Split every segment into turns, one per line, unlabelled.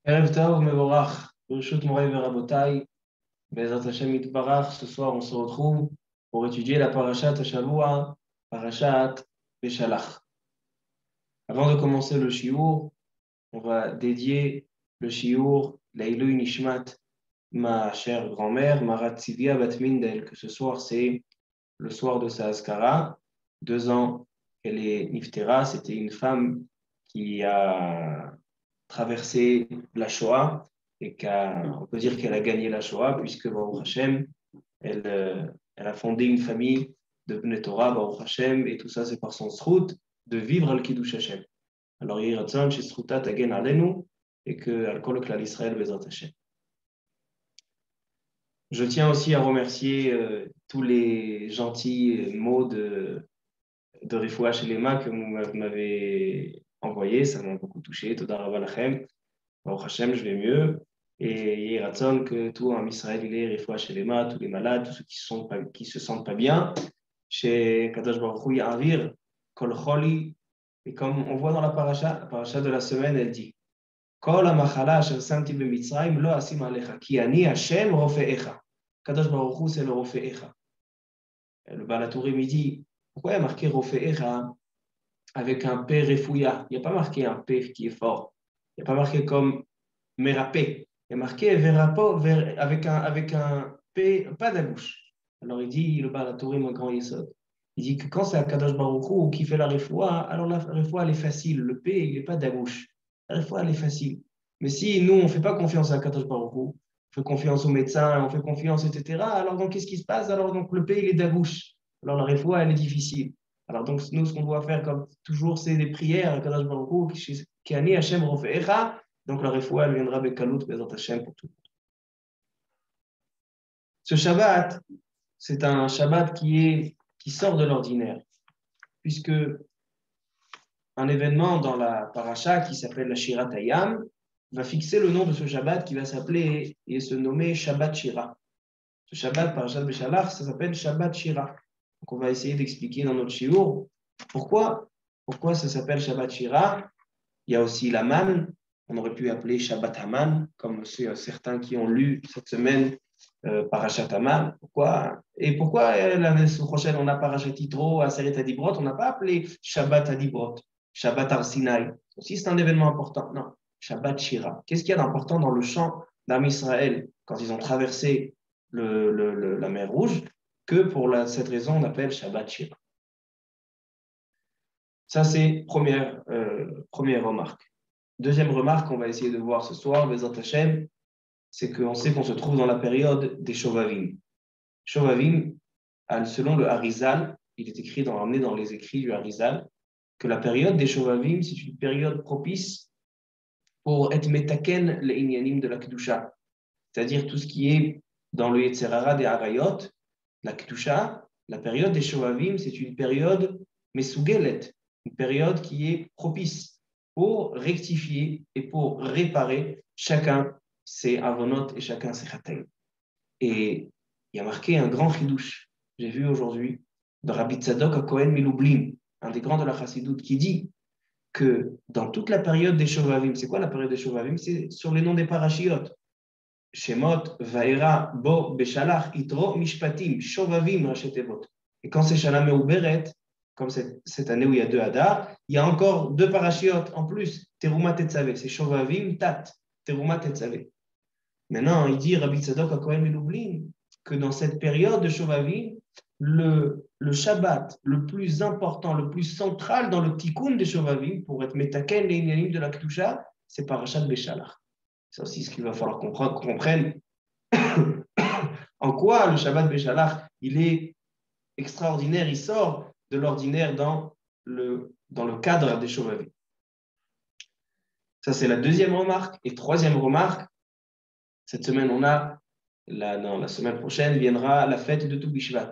Erev Tov, Mevorach, Bereshut Moray Verabotai, Bezrat Hashem Yitbarach. Ce soir, on se retrouve pour étudier la Parashat Hashavua, Parashat Beshalach. Avant de commencer le shiur, on va dédier le shiur Leilui Nishmat, ma chère grand-mère, Marat Tzivia Bat Mindel, que ce soir, c'est le soir de sa Askara. 2 ans qu'elle est Niftera, c'était une femme qui a traversé la Shoah et on peut dire qu'elle a gagné la Shoah puisque Baruch Hashem, elle a fondé une famille de Bnei Torah, Baruch Hashem, et tout ça c'est par son srout de vivre al Kiddush Hashem. Alors Yehi Ratzon, chez Sroutat Tagen Alenu, et que al Kol Klal Israël Bezrat Hashem. Je tiens aussi à remercier tous les gentils mots de Refoua Shelema que vous m'avez envoyé, ça m'a beaucoup touché. Toda Rabba Lachem. Baruch Hashem, je vais mieux. Et Yehi Ratzon, que tout en Israël, il est Refoua Shelema, tous les malades, tous ceux qui se sentent pas bien. Chez Kadosh Baruch Hu Ya'avir, Kol Choli. Et comme on voit dans la paracha de la semaine, elle dit Kol HaMachala Asher Samti BeMitzrayim Lo Asim Alecha Ki Ani Hashem Rofe'echa. Kadosh Baruch Hu, c'est le Rofe'echa. Le Baal HaTurim, il dit pourquoi il y a marqué Rofe'echa avec un P Refouya? Il n'y a pas marqué un P qui est fort. Il n'y a pas marqué comme Merapé. Il y a marqué Verapo avec un P, pas d'abouche. Alors il dit, le Baal HaTurim, un grand Yesod, il dit que quand c'est Akadosh Baruch Hu qui fait la Refoua, alors la Refoua, elle est facile. Le P, il n'est pas d'abouche. La Refoua, elle est facile. Mais si nous, on ne fait pas confiance à Akadosh Baruch Hu, on fait confiance aux médecins, on fait confiance, etc., alors donc qu'est-ce qui se passe? Alors donc le P, il est d'abouche. Alors la Refoua, elle est difficile. Alors donc nous, ce qu'on doit faire comme toujours, c'est des prières à Akadosh Baruch Hu, qui ani Hashem Rofe'echa. Donc la refoua, elle viendra avec Kalout, Bezrat Hashem pour tout. Ce Shabbat, c'est un Shabbat qui sort de l'ordinaire, puisque un événement dans la paracha qui s'appelle la Shirat Hayam va fixer le nom de ce Shabbat qui va s'appeler et se nommer Shabbat Shira. Ce Shabbat, Parashat Beshalach, ça s'appelle Shabbat Shira. Donc on va essayer d'expliquer dans notre shiur pourquoi ça s'appelle Shabbat Shira. Il y a aussi la manne. On aurait pu appeler Shabbat Haman, comme certains qui ont lu cette semaine Parashat Haman. Pourquoi la semaine prochaine on a Parashat Yitro, Aseret Adibrot, on n'a pas appelé Shabbat Adibrot, Shabbat Har Sinai. Aussi c'est un événement important. Non, Shabbat Shira. Qu'est-ce qu'il y a d'important dans le chant d'Am Israël quand ils ont traversé la mer Rouge que pour cette raison on appelle Shabbat Shira. Ça c'est première remarque. Deuxième remarque qu'on va essayer de voir ce soir, Bezrat Hashem, c'est qu'on sait qu'on se trouve dans la période des Shovavim. Shovavim, selon le Harizal, il est écrit ramené dans les écrits du Harizal, que la période des Shovavim, c'est une période propice pour être metaken les inyanim de la Kedusha. C'est-à-dire tout ce qui est dans le Yetzerara des Harayot, la Kedusha, la période des Shovavim, c'est une période mesugelet, une période qui est propice pour rectifier et pour réparer chacun ses avonot et chacun ses chataim. Et il y a marqué un grand chidouche, j'ai vu aujourd'hui, de Rabbi Tzadok à Cohen Milublin, un des grands de la Chassidoute, qui dit que dans toute la période des Shovavim, c'est quoi la période des Shovavim? C'est sur les noms des parashiot. Shemot, Vaera, Bo, Beshalach, Itro, Mishpatim, Shovavim, Rachetevot. Et quand c'est Shana Meuberet, comme cette année où il y a 2 Hadar, il y a encore 2 parachiotes en plus, Teruma Tetzavé, c'est Shovavim, Tat, Teruma Tetzavé. Maintenant, il dit, Rabbi Tzadok à Kohen Melublin, que dans cette période de Shovavim, le Shabbat le plus important, le plus central dans le tikkun des Shovavim, pour être metaken les inyanim de la Kedusha, c'est Parashat Beshalach. C'est aussi ce qu'il va falloir qu'on comprenne. En quoi le Shabbat Beshalach, il est extraordinaire, il sort de l'ordinaire dans le cadre des Shovavim. Ça, c'est la deuxième remarque. Et troisième remarque, cette semaine, la semaine prochaine, viendra la fête de Tou Bishvat.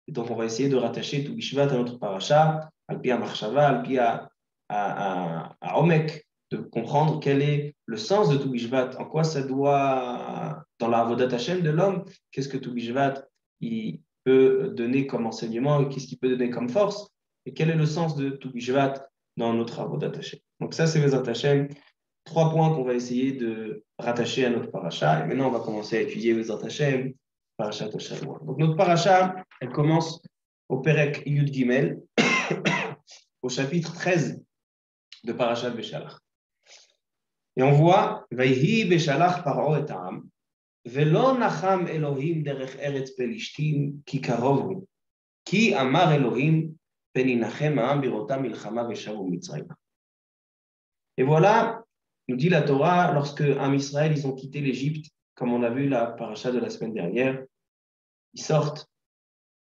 Et donc, on va essayer de rattacher Tou Bishvat à notre paracha, Alpi à Marshava, Alpi à Omek, de comprendre quel est le sens de Tou Bishvat, en quoi ça doit, dans la Avodat Hashem de l'homme, qu'est-ce que Tou Bishvat il peut donner comme enseignement, et qu'est-ce qu'il peut donner comme force, et quel est le sens de Tou Bishvat dans notre Avodat Hashem. Donc ça, c'est Bezrat Hashem, 3 points qu'on va essayer de rattacher à notre paracha. Et maintenant, on va commencer à étudier Bezrat Hashem, parachat Shavua. Donc, notre paracha, elle commence au Perek Yud Gimel, au chapitre 13 de Parashat Beshalach. Et on voit Vayhi Beshalach Paro et Am, Velo Nacham Elohim derech Eretz Pelishtim, ki karov hu, ki amar Elohim, peninachem ha'am birota milchama veshavu Mitzrayim. Et voilà, nous dit la Torah, lorsque Am Israël, ils ont quitté l'Égypte, comme on a vu la paracha de la semaine dernière, ils sortent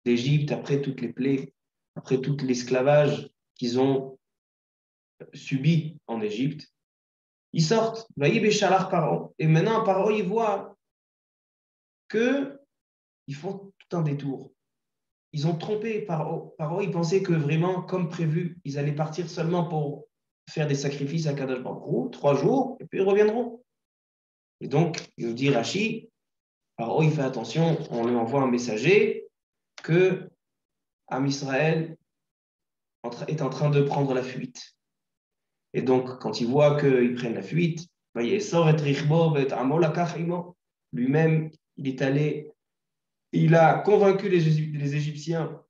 d'Égypte après toutes les plaies, après tout l'esclavage qu'ils ont subi en Égypte. Ils sortent, Vaï Beshalach Paro, et maintenant Paro, il voit qu'ils font tout un détour. Ils ont trompé Paro. Paro, il pensait que vraiment, comme prévu, ils allaient partir seulement pour faire des sacrifices à Kadosh Baruch Hu, 3 jours, et puis ils reviendront. Et donc, il nous dit Rashi, Paro, il fait attention, on lui envoie un messager que Am Israël est en train de prendre la fuite. Et donc, quand il voit qu'ils prennent la fuite, lui-même, il est allé, il a convaincu les Égyptiens,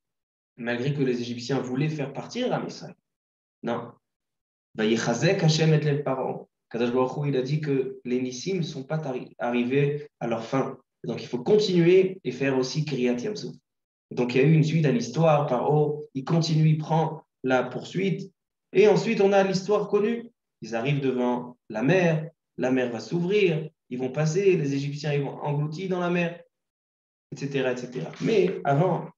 malgré que les Égyptiens voulaient faire partir Am Israël. Non. Kadosh Baruch Hu, il a dit que les Nissim ne sont pas arrivés à leur fin. Donc, il faut continuer et faire aussi Kriyat Yamsuf. Donc, il y a eu une suite à l'histoire. Paro, il continue, il prend la poursuite. Et ensuite, on a l'histoire connue. Ils arrivent devant la mer va s'ouvrir, ils vont passer, les Égyptiens ils vont engloutir dans la mer, etc., etc. Mais avant,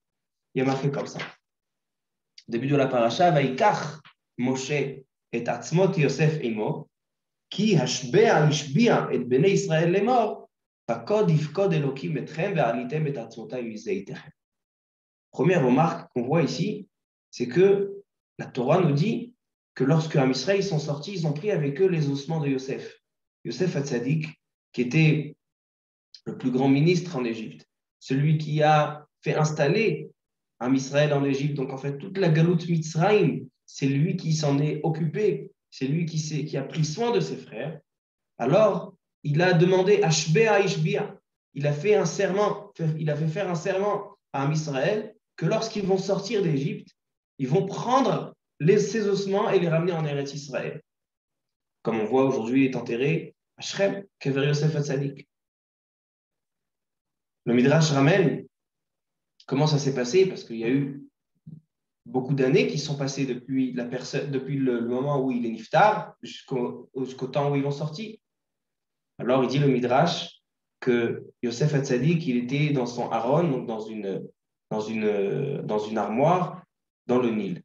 il y a marqué comme ça. Au début de la paracha, Vaikach Moshe et Atzmot Yosef Imo, qui hashbea ishbia et bnei Israël les morts, fakod ifkod Elokim etchem ve'alitem et atzmota yuzeitechem. Première remarque qu'on voit ici, c'est que la Torah nous dit que lorsque Am Israël sont sortis, ils ont pris avec eux les ossements de Yosef. Yosef Hatzadik, qui était le plus grand ministre en Égypte, celui qui a fait installer Am Israël en Égypte. Donc en fait, toute la galoute Mitzrayim, c'est lui qui s'en est occupé, c'est lui qui a pris soin de ses frères. Alors, il a demandé Ashbea Ishbia. Il a fait un serment, il a fait faire un serment à Am Israël que lorsqu'ils vont sortir d'Égypte, ils vont prendre ces ossements et les ramener en Eretz Israël. Comme on voit aujourd'hui, il est enterré à Shrem, Kever Yosef Hatzadik. Le Midrash ramène comment ça s'est passé, parce qu'il y a eu beaucoup d'années qui sont passées depuis le moment où il est niftar jusqu'au temps où ils vont sortir. Alors il dit le Midrash que Yosef Hatzadik, il était dans son haron, donc dans une armoire dans le Nil.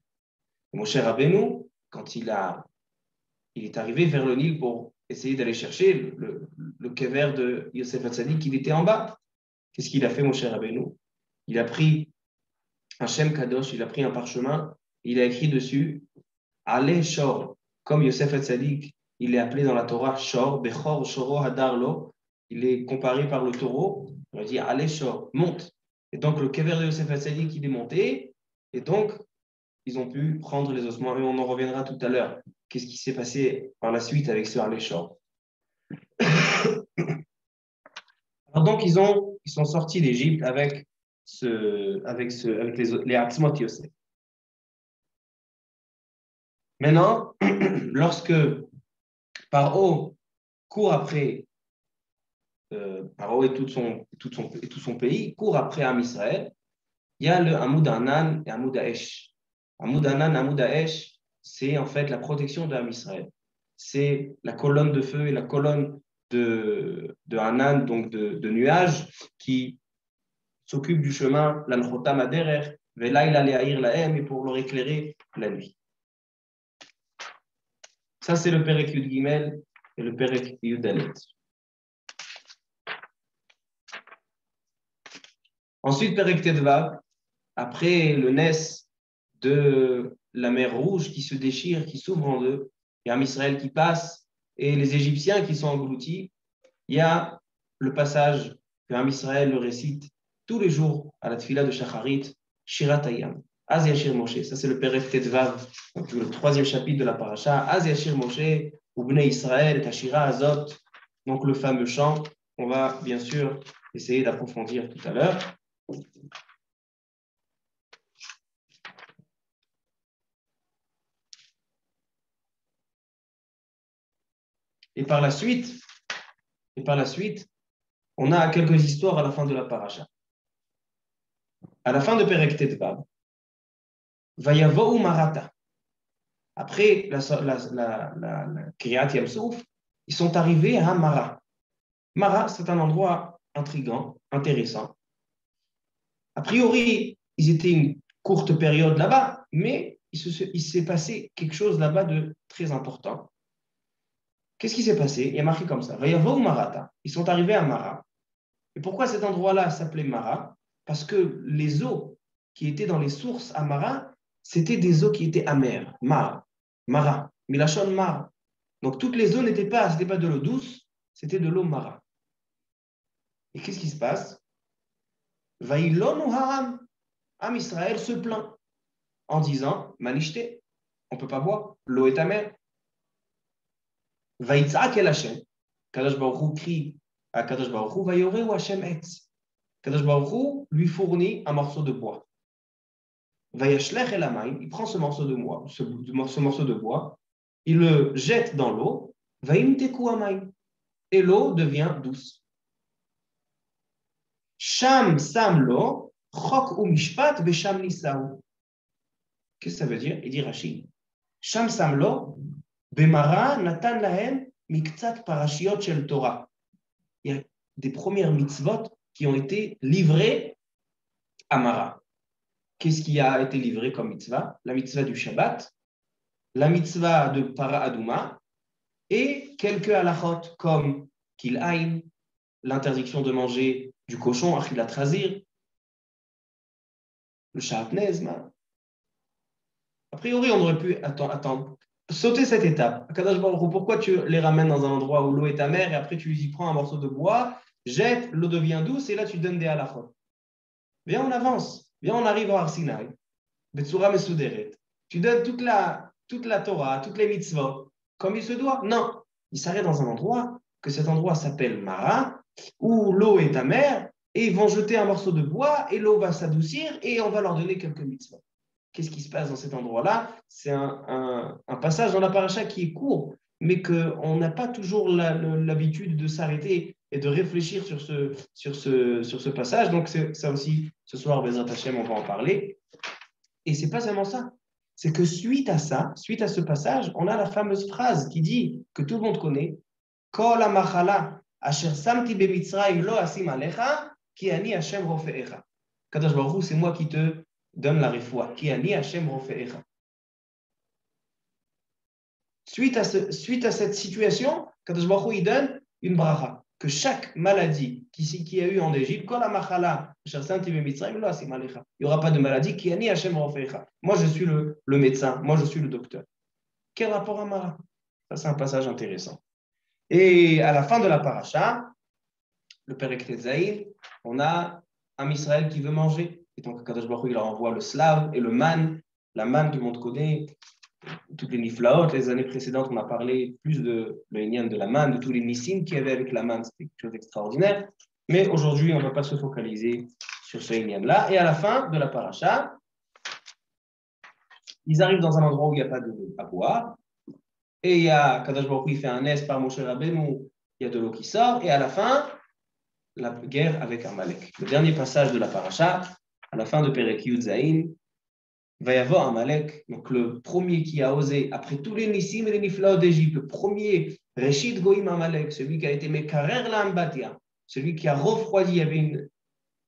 Mon cher Rabbeinu, quand il est arrivé vers le Nil pour essayer d'aller chercher le kever de Yosef Hatzadik, il était en bas. Qu'est-ce qu'il a fait, mon cher Rabbeinu? Il a pris un Shem Kadosh, il a pris un parchemin, il a écrit dessus Ale Shor, comme Yosef Hatzadik, il est appelé dans la Torah Shor, Bechor Shoro Hadarlo, il est comparé par le taureau, on va dire Ale Shor, monte. Et donc le kever de Yosef Hatzadik, il est monté, et donc ils ont pu prendre les ossements, et on en reviendra tout à l'heure. Qu'est-ce qui s'est passé par la suite avec ce Ale Shor? Alors donc ils sont sortis d'Égypte avec les Atzmot Yosef. Maintenant, lorsque Paro court après, Paro et tout son pays court après Am Israël, il y a le Hamoud Anan et Hamoud Haesh. Hamoud Anan, Hamoud Haesh, c'est en fait la protection de Am Israël. C'est la colonne de feu et la colonne de Hanan, donc de nuages, qui s'occupe du chemin, l'Anchota Maderer, Velaïla Leahir Lahem, et pour leur éclairer la nuit. Ça, c'est le Perek Yud Gimel et le Perek Yud Dalet. Ensuite, Perek Tedvav, après le Nes de la mer Rouge qui se déchire, qui s'ouvre en deux, il y a un Israël qui passe et les Égyptiens qui sont engloutis, il y a le passage que Am Israël le récite tous les jours à la Tfila de Shacharit, Shirat Hayam. Az Yashir Moshe, ça c'est le Perek Tedvav, donc le 3e chapitre de la paracha. Az Yashir Moshe, Bnei Israël, Tashira Azot, donc le fameux chant, on va bien sûr essayer d'approfondir tout à l'heure. Et par la suite, on a quelques histoires à la fin de la paracha. À la fin de Perek Tetvav, Vayavohu Marata. Après la Kriyat Yam Souf, ils sont arrivés à Mara. Mara, c'est un endroit intriguant, intéressant. A priori, ils étaient une courte période là-bas, mais il s'est passé quelque chose là-bas de très important. Qu'est-ce qui s'est passé? Il y a marqué comme ça. Vayavohu Marata. Ils sont arrivés à Mara. Et pourquoi cet endroit-là s'appelait Mara? Parce que les eaux qui étaient dans les sources à Mara, c'était des eaux qui étaient amères. Mara. Milachon Mara. Donc toutes les eaux n'étaient pas de l'eau douce, c'était de l'eau Mara. Et qu'est-ce qui se passe? Vaïlonu Haram. Am Israël se plaint en disant Manishte, on ne peut pas boire, l'eau est amère. Vaïtzak el Hashem. Kadosh Baruch Hu crie à Kadosh Baruch Hu, Vayore ou Hashem etz. Kadosh Baruch Hu lui fournit un morceau de bois. Vayashlech el Hamayim, il prend ce morceau de bois, il le jette dans l'eau, Vayimteku Hamayim, et l'eau devient douce. Sham samlo, chok u mishpat vesham nisaou. Qu'est-ce que ça veut dire? Il dit Rashi. Sham samlo, bemara natan lahem miktsat parashiot shel Torah. Il y a des premières mitzvot qui ont été livrées à Mara. Qu'est-ce qui a été livré comme mitzvah? La mitzvah du Shabbat, la mitzvah de Para Aduma et quelques halachot comme Kil'ain, l'interdiction de manger du cochon, Achilat Razir, le Sha'atnez. A priori, on aurait pu attendre, sauter cette étape. Kadosh Baruch Hu, pourquoi tu les ramènes dans un endroit où l'eau est amère et après tu y prends un morceau de bois, jettes, l'eau devient douce et là tu donnes des halachot? Viens, on avance. Viens, on arrive à Har Sinaï. Betsura Mesuderet. Tu donnes toute la Torah, toutes les mitzvot, comme il se doit. Non. Il s'arrête dans un endroit, que cet endroit s'appelle Mara, où l'eau est amère, et ils vont jeter un morceau de bois, et l'eau va s'adoucir, et on va leur donner quelques mitzvot. Qu'est-ce qui se passe dans cet endroit-là? C'est un passage dans la paracha qui est court, mais qu'on n'a pas toujours l'habitude de s'arrêter et de réfléchir sur ce passage. Donc, ça aussi, ce soir, Bezrat Hashem, on va en parler. Et ce n'est pas seulement ça. C'est que suite à ce passage, on a la fameuse phrase qui dit, que tout le monde connaît, Kol ha-machala asher samti be-mitzrayim lo asim alecha, ki ani Hashem rofe'echa. Kadosh Baruch Hu, c'est moi qui te donne la refoua, ki ani Hashem rofe'echa. Suite à cette situation, Kadosh Baruch Hu, il donne une bracha, que chaque maladie qui a eu en Égypte, Kol ha-machala asher samti be-mitzrayim lo asim alecha. Il n'y aura pas de maladie, ki ani Hashem rofe'echa. Moi, je suis le médecin, moi, je suis le docteur. Quel rapport à Mara? Ça, c'est un passage intéressant. Et à la fin de la paracha, le Perek Tetzaïn, on a un Israël qui veut manger. Et donc, Kadosh Baruch Hu, il leur envoie le slav et le man. La manne, tout le monde connaît. Toutes les niflaot, les années précédentes, on a parlé plus de l'Inyan de la manne, de tous les nissim qu'il y avait avec la manne. C'était quelque chose d'extraordinaire. Mais aujourd'hui, on ne va pas se focaliser sur ce Inyan-là. Et à la fin de la paracha, ils arrivent dans un endroit où il n'y a pas de à boire. Et il y a Kadosh Baruch Hu, il fait un S par Moshe Rabbeinu, il y a de l'eau qui sort. Et à la fin, la guerre avec Amalek. Le dernier passage de la paracha, à la fin de Perek Yud Zayin, va y avoir Amalek, donc le premier qui a osé, après tous les Nissim et les Niflaot d'Égypte, le premier Reshit Goïm Amalek, celui qui a été Mekarer l'Ambatia, celui qui a refroidi, il y avait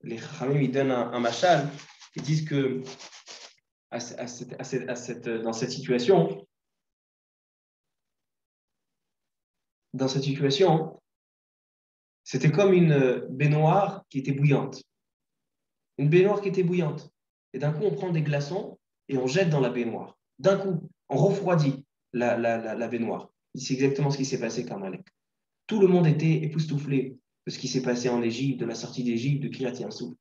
les Chachamim, ils donnent un machal, ils disent que dans cette situation, c'était comme une baignoire qui était bouillante. Une baignoire qui était bouillante. Et d'un coup, on prend des glaçons et on jette dans la baignoire. D'un coup, on refroidit la baignoire. C'est exactement ce qui s'est passé avec Amalek. Tout le monde était époustouflé de ce qui s'est passé en Égypte, de la sortie d'Égypte, de Kiryat Yam-Souf.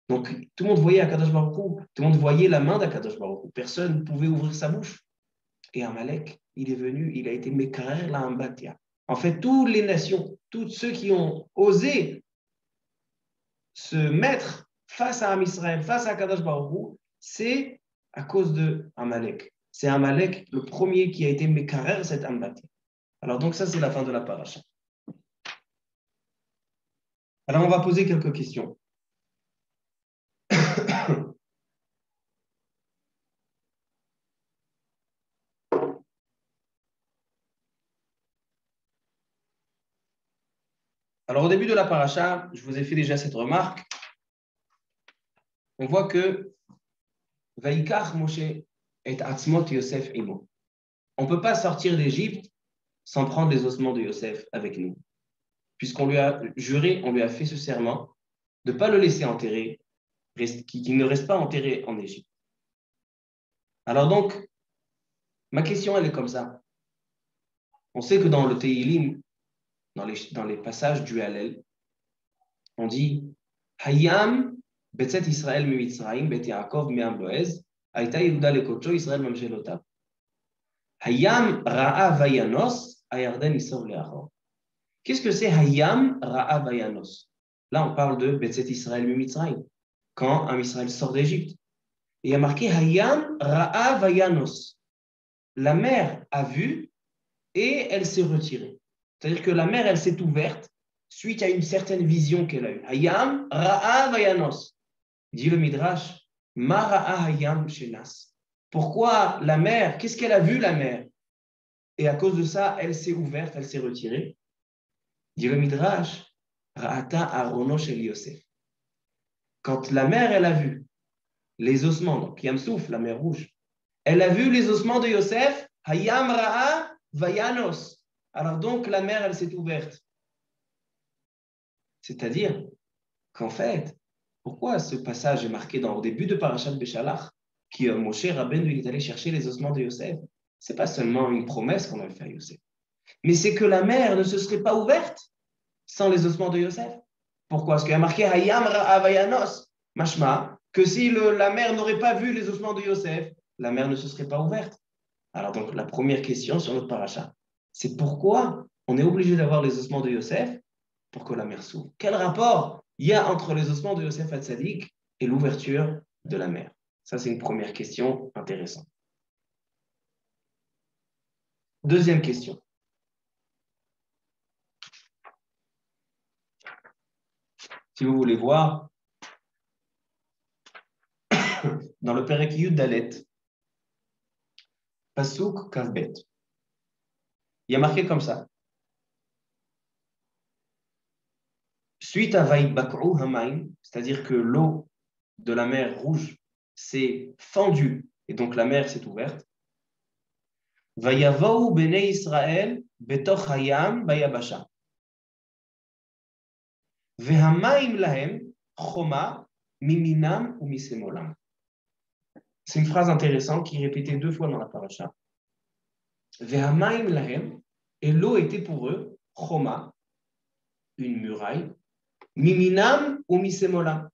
Donc, tout le monde voyait Akadosh Baruch Hu, tout le monde voyait la main d'Akadosh Baruch Hu. Personne ne pouvait ouvrir sa bouche. Et Amalek, il est venu, il a été Mekarer la Ambatia. En fait, toutes les nations, tous ceux qui ont osé se mettre face à Israël, face à Kadosh Baruch Hu, c'est à cause de Amalek. C'est Amalek le premier qui a été Mekarer cette Ambatia. Alors donc ça, c'est la fin de la paracha. Alors on va poser quelques questions. Alors, au début de la paracha, je vous ai fait déjà cette remarque. On voit que Vaikach Moshe et Atzmot Yosef Imo. On ne peut pas sortir d'Égypte sans prendre les ossements de Yosef avec nous. Puisqu'on lui a juré, on lui a fait ce serment de ne pas le laisser enterrer, qu'il ne reste pas enterré en Égypte. Alors donc, ma question, elle est comme ça. On sait que dans le Teilim, dans les passages du Hallel, on dit Hayam Betzet Israël mi Mitzrayim Bet Yaakov me'am Loez Aïta Yehuda lekocho Israël mamshelotav Hayam Ra'a Vayanos Ayarden Isor le'achor. Qu'est-ce que c'est Hayam Ra'a Vayanos? Là, on parle de Betzet Israël mi Mitzrayim, quand un Israël sort d'Égypte. Et il y a marqué Hayam Ra'a Vayanos. La mer a vu et elle s'est retirée. C'est-à-dire que la mer, elle s'est ouverte suite à une certaine vision qu'elle a eue. Hayam Ra'a Vayanos. Dit le Midrash, Ma Ra'a Hayam Shenas. Pourquoi la mer? Qu'est-ce qu'elle a vu, la mer? Et à cause de ça, elle s'est ouverte, elle s'est retirée. Dit le Midrash, Ra'ata Arono Shel Yosef. Quand la mer, elle a vu les ossements, donc Yamsouf, la mer rouge, elle a vu les ossements de Yosef, Hayam Ra'a Vayanos. Alors donc, la mer, elle s'est ouverte. C'est-à-dire qu'en fait, pourquoi ce passage est marqué au début de Parashat Beshalach, qui Moshe Rabbeinu est allé chercher les ossements de Yosef? Ce n'est pas seulement une promesse qu'on avait fait à Yosef, mais c'est que la mer ne se serait pas ouverte sans les ossements de Yosef. Pourquoi? Parce qu'il y a marqué Hayam Ra'a Vayanos, mashma, que si la mer n'aurait pas vu les ossements de Yosef, la mer ne se serait pas ouverte. Alors donc, la première question sur notre paracha, c'est pourquoi on est obligé d'avoir les ossements de Yosef pour que la mer s'ouvre. Quel rapport il y a entre les ossements de Yosef Hatzadik et l'ouverture de la mer? Ça, c'est une première question intéressante. Deuxième question. Si vous voulez voir, dans le Perek Yud Dalet, Pasuk Kavbet, il y a marqué comme ça. Suite à Vaïbak'u Hamaim, c'est-à-dire que l'eau de la mer rouge s'est fendue et donc la mer s'est ouverte. Vayavou bnei Israël betoch hayam bayabasha. Vehamaim lahem choma miminam ou misemolam. C'est une phrase intéressante qui est répétée 2 fois dans la paracha. Vehamaim lahem, et l'eau était pour eux choma, une muraille, miminam ou misemolam.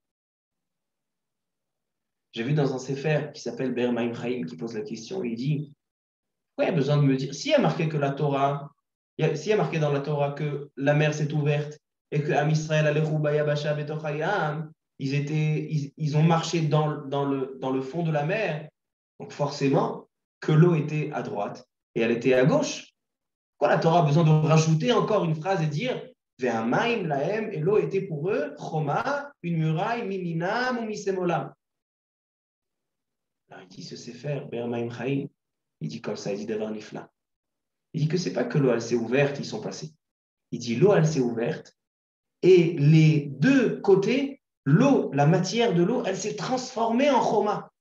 J'ai vu dans un sefer qui s'appelle Ber Maim Chaim qui pose la question, il dit pourquoi il y a besoin de me dire, s'il y a marqué que la Torah, s'il y a marqué dans la Torah que la mer s'est ouverte et que Am Israël Bayabasha Betochayam, ils ont marché dans le fond de la mer, donc forcément que l'eau était à droite et elle était à gauche. Pourquoi la Torah a besoin de rajouter encore une phrase et dire Ve'amaim lahem, et l'eau était pour eux Choma, une muraille, miminam ou misemolam. Alors il dit ce sefer Ber Maim Chaim. Il dit comme ça, il dit d'avoir nifla. Il dit que c'est pas que l'eau elle s'est ouverte, ils sont passés. Il dit l'eau elle s'est ouverte et les deux côtés, l'eau, la matière de l'eau, elle s'est transformée en choma.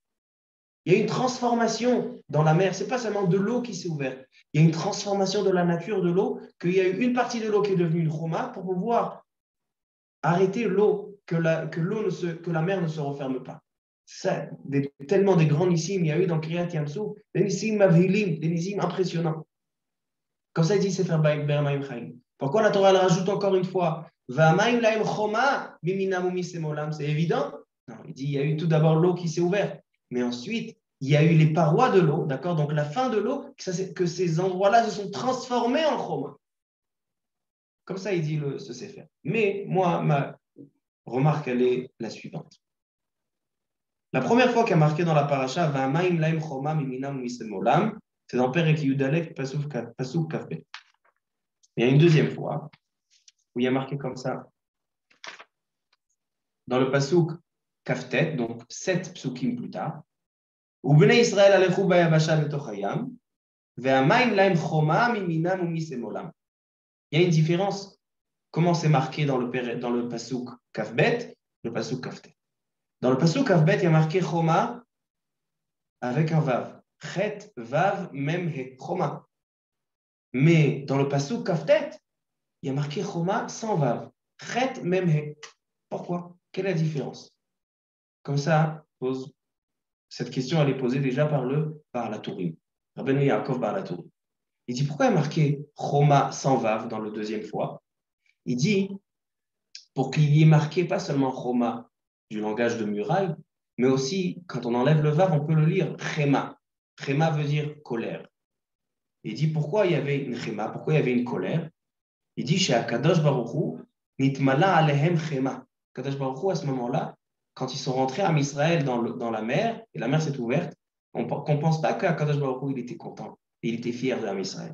Il y a une transformation dans la mer. C'est pas seulement de l'eau qui s'est ouverte. Il y a une transformation de la nature de l'eau, qu'il y a eu une partie de l'eau qui est devenue une choma pour pouvoir arrêter l'eau, que la mer ne se referme pas. Ça, tellement des grands nissim il y a eu dans Kriyat Yamsou, des nissim mavhilim, des nissim impressionnants. Comme ça, il dit Sefer Ber Maim Chaim. Pourquoi la Torah elle rajoute encore une fois Va'amaim lahem choma miminam u'misemolam? C'est évident? Non, il dit il y a eu tout d'abord l'eau qui s'est ouverte, mais ensuite il y a eu les parois de l'eau, d'accord? Donc la fin de l'eau, que ces endroits-là se sont transformés en chroma. Comme ça, il dit ce Sefer. Mais moi, ma remarque, elle est la suivante. La première fois qu'il y a marqué dans la paracha, Va'amaim laim choma miminam misemolam, c'est dans Perek Yudalek, Pasuk Kafbet. Il y a une deuxième fois où il y a marqué comme ça, dans le Pasuk Kaftet, donc 7 psukim plus tard, où Bnei Israël alechu bayavasha betoch hayam, ve'amaim laim choma miminam misemolam. Il y a une différence. Comment c'est marqué dans le Pasuk Kafbet, le Pasuk Kaftet. Dans le Pasuk Kafbet, il y a marqué choma avec un vav. Chet, vav, mem, he, choma. Mais dans le Pasuk Kaftet, il y a marqué choma sans vav. Chet, mem, he. Pourquoi? Quelle est la différence? Comme ça, cette question, elle est posée déjà par la Tourim. Rabbeinu Yaakov par la Tourim. Il dit, pourquoi il y a marqué choma sans vav dans la deuxième fois? Il dit, pour qu'il y ait marqué pas seulement choma du langage de muraille, mais aussi, quand on enlève le vav, on peut le lire chema. Chema veut dire colère. Il dit, pourquoi il y avait une chema? Pourquoi il y avait une colère? Il dit, chez Akadosh Baruch Hu, nitmala alehem chema. Akadosh Baruch Hu, à ce moment-là, quand ils sont rentrés à Israël dans la mer, et la mer s'est ouverte, on ne pense pas qu'Akadosh Baruch Hu, il était content, il était fier de Israël.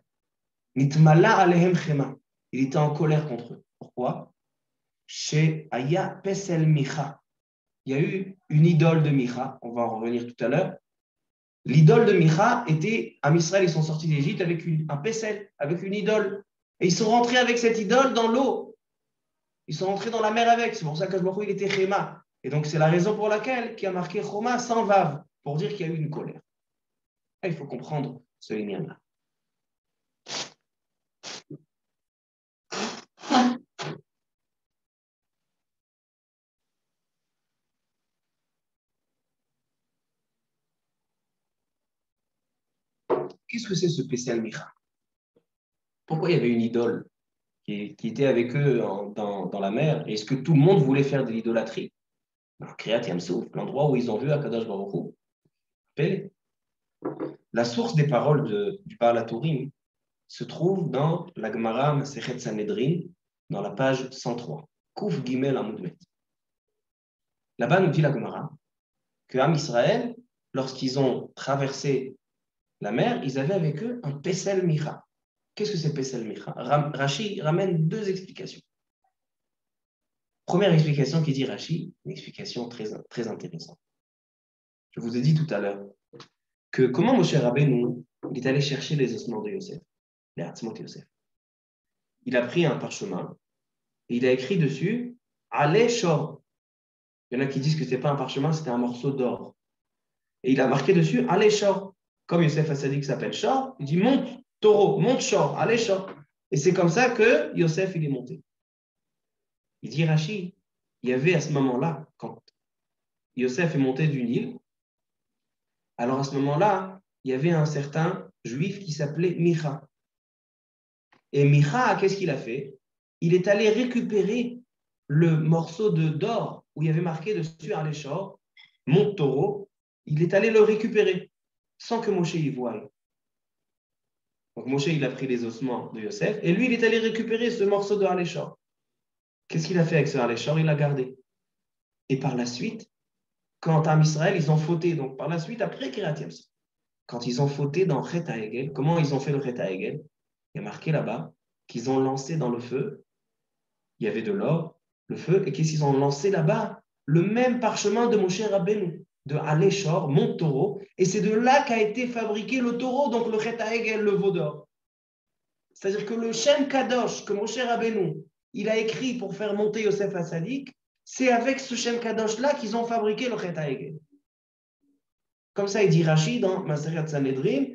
Nitmala alehem chema. Il était en colère contre eux. Pourquoi? Chez Aya Pesel Micha. Il y a eu une idole de Micha, on va en revenir tout à l'heure. L'idole de Micha était, à Israël, ils sont sortis d'Égypte avec un Pesel, avec une idole. Et ils sont rentrés avec cette idole dans l'eau. Ils sont rentrés dans la mer avec. C'est pour ça que il était Chema. Et donc, c'est la raison pour laquelle il a marqué Choma sans Vav, pour dire qu'il y a eu une colère. Là, il faut comprendre ce lien-là. Qu'est-ce que c'est ce Pesel Micha? Pourquoi il y avait une idole qui était avec eux dans la mer? Est-ce que tout le monde voulait faire de l'idolâtrie? Kriyat Yamsouf, l'endroit où ils ont vu Akadosh Baruch Hu. La source des paroles du Baal HaTurim se trouve dans la Gemara Masechet Sanhedrin, dans la page 103. Kouf Gimel Amudmet. Là-bas, nous dit la Gemara que Am Israël, lorsqu'ils ont traversé la mer, ils avaient avec eux un Pesel Micha. Qu'est-ce que c'est Pesel Micha? Rashi ramène deux explications. Première explication qui dit Rashi, une explication très, très intéressante. Je vous ai dit tout à l'heure que comment Moshe Rabbeinu il est allé chercher les ossements de Yosef, les Hatzmot de Yosef. Il a pris un parchemin et il a écrit dessus Allez Shor. Il y en a qui disent que ce n'est pas un parchemin, c'était un morceau d'or. Et il a marqué dessus Allez Shor. Comme Yosef Hassadik s'appelle Shor, il dit monte taureau, monte Shor, allez Shor. Et c'est comme ça que Yosef il est monté. Il dit Rashi, il y avait à ce moment-là, quand Yosef est monté du Nil, alors à ce moment-là, il y avait un certain juif qui s'appelait Micha. Et Micha, qu'est-ce qu'il a fait? Il est allé récupérer le morceau d'or où il y avait marqué dessus Aléchor, monte taureau. Il est allé le récupérer sans que Moshe y voie. Donc Moshe, il a pris les ossements de Yosef et lui, il est allé récupérer ce morceau de Aléchor. Qu'est-ce qu'il a fait avec ce Aléchor? Il l'a gardé. Et par la suite, quand à Israël, ils ont fauté, donc par la suite, après Kriyat Yamsouf, quand ils ont fauté dans Chet HaEgel, comment ils ont fait le Chet HaEgel? Il y a marqué là-bas qu'ils ont lancé dans le feu, il y avait de l'or, le feu, et qu'est-ce qu'ils ont lancé là-bas? Le même parchemin de Moshe Rabbeinu, de Aléchor, mon taureau, et c'est de là qu'a été fabriqué le taureau, donc le Chet HaEgel, le veau d'or. C'est-à-dire que le Shem Kadosh que Moshe Rabbeinu, il a écrit pour faire monter Yosef Hassadik, c'est avec ce Shem Kadosh-là qu'ils ont fabriqué le Chet HaEgel. Comme ça, il dit Rashi dans Masechet Sanhedrin,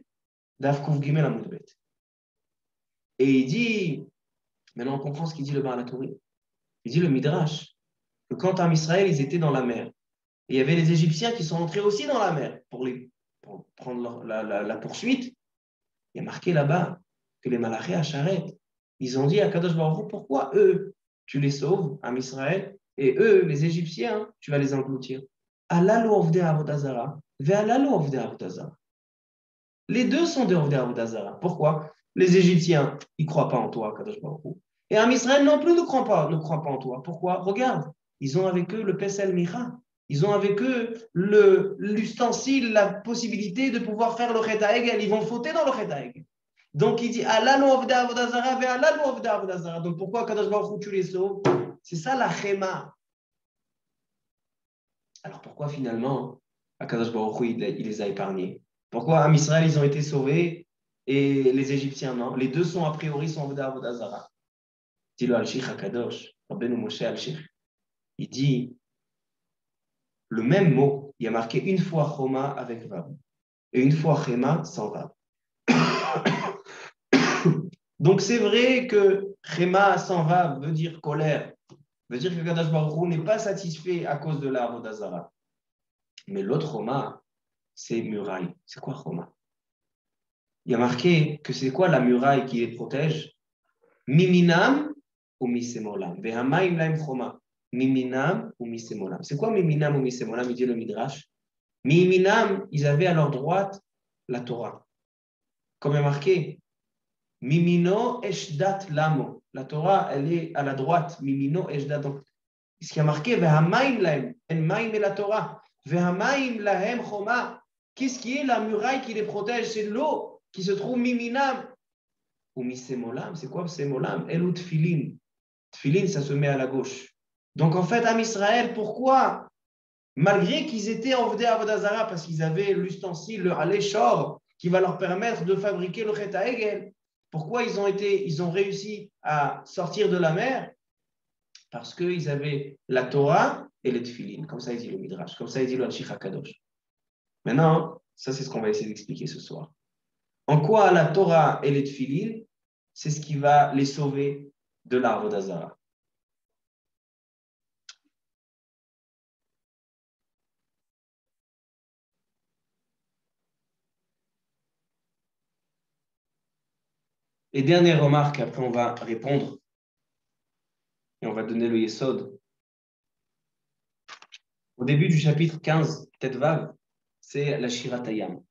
Daf Kuf Gimel Amud Bet. Et il dit, maintenant on comprend ce qu'il dit le Baal HaTurim. Il dit le Midrash, que quand en Israël, ils étaient dans la mer, et il y avait les Égyptiens qui sont entrés aussi dans la mer pour prendre la poursuite, il y a marqué là-bas que les Malachés à Charet, ils ont dit à Kadosh Baruch Hu, pourquoi eux, tu les sauves en Israël, et eux, les Égyptiens, tu vas les engloutir. Allah lo ovdei avodazara, Ve'alalo Ovdei Avodah Zara. Les deux sont des Ovdei Avodah Zara. Pourquoi? Les Égyptiens, ils ne croient pas en toi, Kadosh Baruch Hu. Et en Israël non plus ne croient pas en toi. Pourquoi? Regarde, ils ont avec eux le Pesel Micha. Ils ont avec eux l'ustensile, la possibilité de pouvoir faire le Chet HaEgel. Ils vont fauter dans le Chet HaEgel. Donc il dit Alalo Ovdei Avodah Zara ve'alalo Ovdei Avodah Zara. Donc pourquoi Kadosh Baruch Hu tu les sauves? C'est ça la Chema. Alors pourquoi finalement Akadosh Baruch Hu il les a épargnés? Pourquoi Am Israël ils ont été sauvés et les Égyptiens non? Les deux sont a priori sont Avodah Zara. Dit le Al-Shich Akadosh, Rabbeinu Moshe Al-Shich. Il dit le même mot, il y a marqué une fois Choma avec Vav et une fois Chema sans Vav. Donc c'est vrai que Chema sans Vav veut dire colère, veut dire que Kadosh Baruch Hu n'est pas satisfait à cause de la Avodah Zara. Mais l'autre Choma, c'est muraille. C'est quoi Choma? Il y a marqué que c'est quoi la muraille qui les protège? Miminam ou misemolam. Vehamaim laim choma. Miminam ou misemolam. C'est quoi miminam ou misemolam? Il dit le Midrash. Miminam, ils avaient à leur droite la Torah. Comme il y a marqué, Mimino eshdat lamo. La Torah, elle est à la droite. Mimino eshdat. Donc, ce qui a marqué, Vehamaim laim. En maim et la Torah. Vehamaim lahem choma. Qu'est-ce qui est la muraille qui les protège? C'est l'eau qui se trouve miminam ou misemolam. C'est quoi misemolam? Elou tfilin. Tfilin, ça se met à la gauche. Donc en fait, Am Israël, pourquoi? Malgré qu'ils étaient en Ovdei Avodah Zara, parce qu'ils avaient l'ustensile, le Haléchor, qui va leur permettre de fabriquer le Chet HaEgel, pourquoi ils ont réussi à sortir de la mer? Parce qu'ils avaient la Torah et les Tfilin. Comme ça, il dit le Midrash. Comme ça, il dit le Al-Shich HaKadosh. Maintenant, ça, c'est ce qu'on va essayer d'expliquer ce soir. En quoi la Torah et les Tfilin, c'est ce qui va les sauver de la Avodah Zara. Et dernière remarque, après on va répondre et on va donner le Yesod. Au début du chapitre 15, Tetvav, c'est la Shirat Hayam.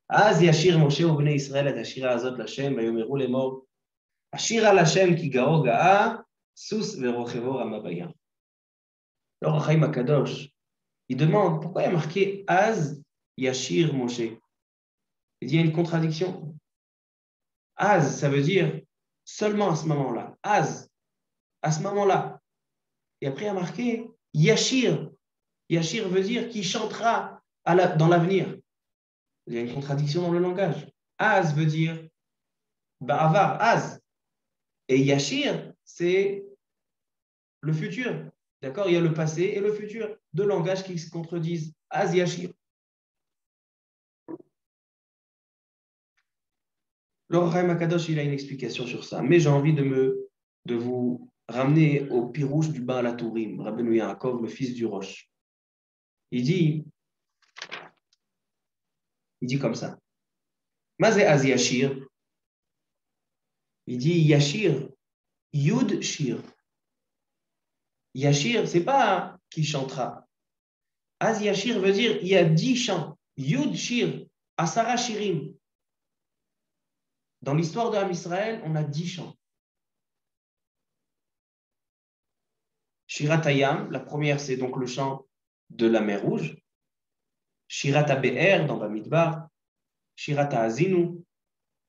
Az yashir Moshe ubnei Israël et Ashira azot l'Hashem, vayomeru lemor, Ashira l'Hashem ki garo ga'a, sus verochevo ramabayam. Alors, Chaim Akadosh, il demande pourquoi il y a marqué Az yashir Moshe. Il dit il y a une contradiction. Az, ça veut dire seulement à ce moment-là. Az, à ce moment-là. Et après, il y a marqué Yashir. Yashir veut dire qui chantera dans l'avenir. Il y a une contradiction dans le langage. Az veut dire Ba'avar, Az. Et Yashir, c'est le futur. D'accord? Il y a le passé et le futur. Deux langages qui se contredisent. Az Yashir. Le Chaim Akadosh, il a une explication sur ça. Mais j'ai envie de vous ramener au pirouche du Baal HaTurim, Rabbeinu Yaakov, le fils du Rosh. Il dit comme ça. Mazé Az Yashir. Il dit Yashir, Yud Shir. Yashir, c'est pas qui chantera. Az Yashir veut dire il y a 10 chants. Yud Shir, Asara Shirim. Dans l'histoire de Am Israël, on a 10 chants. Shirat Hayam, la première, c'est donc le chant de la mer Rouge. Shirat HaBe'er dans Bamidbar. Shirat HaAzinu.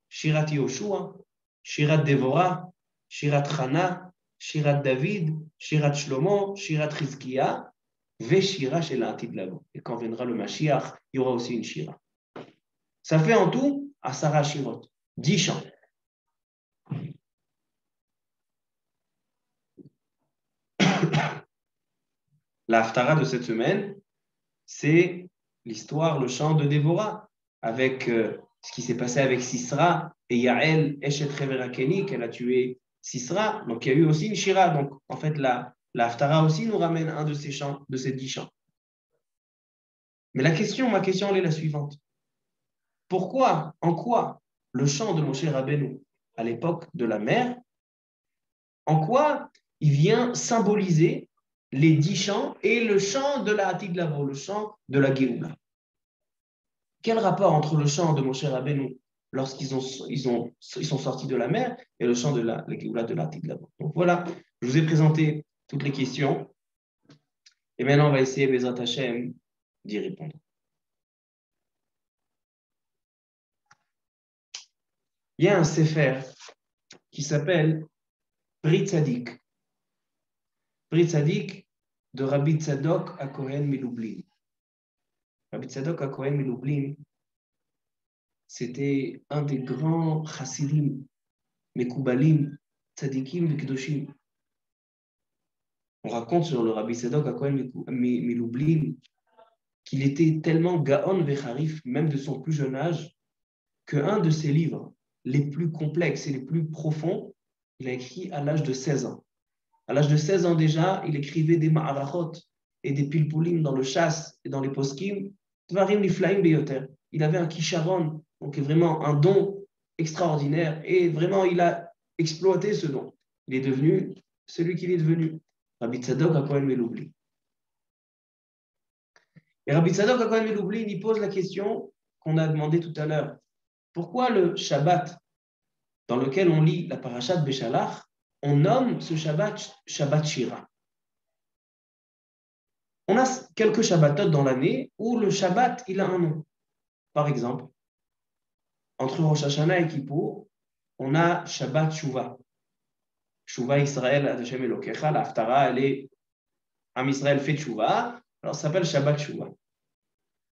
Shirat Yoshua. Shirat Devora. Shirat Chana. Shirat David. Shirat Shlomo. Shirat Chizkiya. Ve Shira Shel Atid Lavo. Et quand viendra le Mashiach, il y aura aussi une Shira. Ça fait en tout Asara Shirot. 10 chants. La haftara de cette semaine, c'est l'histoire, le chant de Dévorah, avec ce qui s'est passé avec Sisra et Yael Eshet Cheverakeni, qu'elle a tué Sisra. Donc il y a eu aussi une Shira. Donc en fait, la haftara aussi nous ramène un de ces chants, de ces 10 chants. Mais ma question, elle est la suivante. Pourquoi, en quoi le chant de Moshe Rabbeinu à l'époque de la mer, en quoi il vient symboliser les 10 chants et le chant de la Hatid Lavo, le chant de la Géoula? quel rapport entre le chant de Moshe Rabbeinu lorsqu'ils sont sortis de la mer et le chant de la Géoula de l'Atik là-bas. Donc voilà, je vous ai présenté toutes les questions. Et maintenant, on va essayer, Bezrat Hashem, d'y répondre. Il y a un sefer qui s'appelle Brit Tzadik. Brit Tzadik de Rabbi Tzadok à Kohen Milublin. Rabbi Tzadok à Kohen Milublin, c'était un des grands chassidim, mekoubalim, tzadikim, kedoshim. On raconte sur le Rabbi Tzadok à Kohen Milublin qu'il était tellement gaon vecharif, même de son plus jeune âge, qu'un de ses livres les plus complexes et les plus profonds, il a écrit à l'âge de 16 ans. À l'âge de 16 ans déjà, il écrivait des ma'arachot et des pilpulim dans le chasse et dans les poskim, dvarim niflaim beyoter. Il avait un kisharon, donc vraiment un don extraordinaire, et vraiment il a exploité ce don. Il est devenu celui qu'il est devenu, Rabbi Tzadok à Kohen Milublin. Et Rabbi Tzadok à Kohen Milublin, il pose la question qu'on a demandé tout à l'heure. Pourquoi le Shabbat, dans lequel on lit la parashat Beshalach, on nomme ce Shabbat Shabbat Shira? On a quelques Shabbatot dans l'année où le Shabbat, il a un nom. Par exemple, entre Rosh Hashanah et Kippour, on a Shabbat Shuvah. Shuvah Israël, Hashem Elokecha, la Haftara, elle est Am Israël fait Shuvah, alors ça s'appelle Shabbat Shuvah.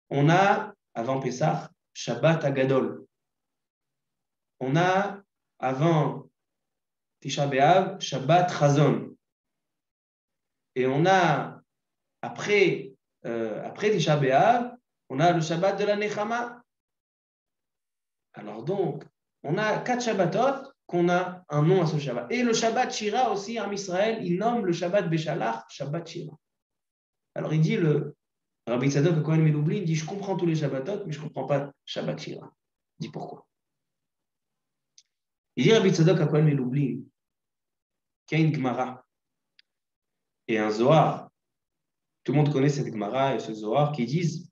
On a, avant Pessah, Shabbat Agadol. On a, avant Tisha B'Av, Shabbat Chazon. Et on a, après Tisha B'Av, on a le Shabbat de la Nechama. Alors donc, on a 4 Shabbatot qu'on a un nom à ce Shabbat. Et le Shabbat Shira aussi, en Israël, il nomme le Shabbat Beshalach Shabbat Shira. Alors il dit, le Rabbi Tzadok Kohen Milublin, il dit, je comprends tous les Shabbatot, mais je ne comprends pas Shabbat Shira. Il dit pourquoi? Il dit Rabbi Tzadok Kohen Milublin qu'il y a une Gemara et un Zohar. Tout le monde connaît cette Gemara et ce Zohar qui disent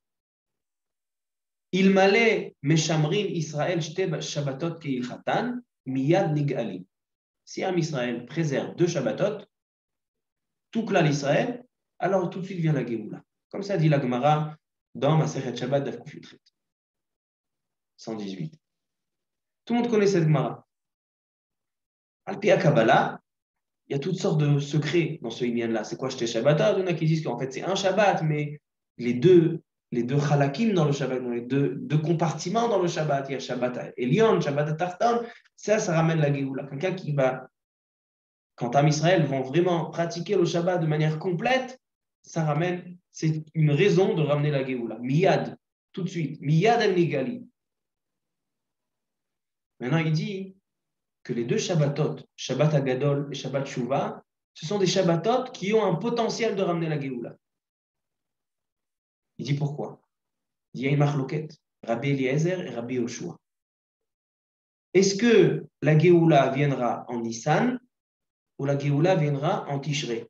Il malait meshamrin Israël shte Shabbatot keilchatan miyad nigalim. Si un Israël préserve 2 Shabbatot, tout clal Israël, alors tout de suite vient la Géoula. Comme ça dit la Gemara dans Masechet Shabbat Daf Kuf Yutret 118. Tout le monde connaît cette Gemara. Al-Pia Kabbalah, il y a toutes sortes de secrets dans ce Inyan-là. C'est quoi Shte Shabbatot? Il y en a qui disent qu'en fait c'est un Shabbat, mais les deux Chalakim dans le Shabbat, les deux compartiments dans le Shabbat, il y a Shabbat Elion, Shabbat Tartan, ça ramène la Géoula. Quelqu'un qui va, quand Am Israël vont vraiment pratiquer le Shabbat de manière complète, ça ramène, c'est une raison de ramener la Géoula. Miyad, tout de suite. Miyad el-Nigali. Maintenant, il dit que les 2 Shabbatot, Shabbat Agadol et Shabbat Shuvah, ce sont des Shabbatot qui ont un potentiel de ramener la Géoula. Il dit pourquoi? Il dit il y a une marloquette, Rabbi Eliezer et Rabbi Yoshua. Est-ce que la Géoula viendra en Nissan ou la Géoula viendra en Tishrei?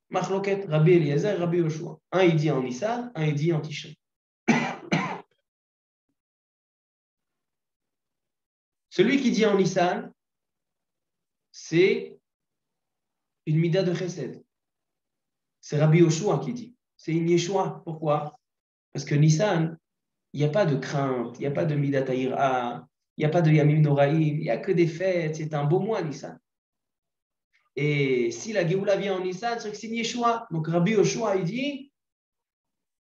Marloquette, Rabbi Eliezer et Rabbi Yoshua. Un il dit en Nissan, un il dit en Tishrei. Celui qui dit en Nissan, c'est une mida de chesed. C'est Rabbi Yoshua qui dit. C'est une Yeshua. Pourquoi? Parce que Nissan, il n'y a pas de crainte, il n'y a pas de mida taïra, il n'y a pas de yamim noraïm, il n'y a que des fêtes. C'est un beau mois, Nissan. Et si la Géoula vient en Nissan, c'est que c'est une Yeshua. Donc Rabbi Yoshua, il dit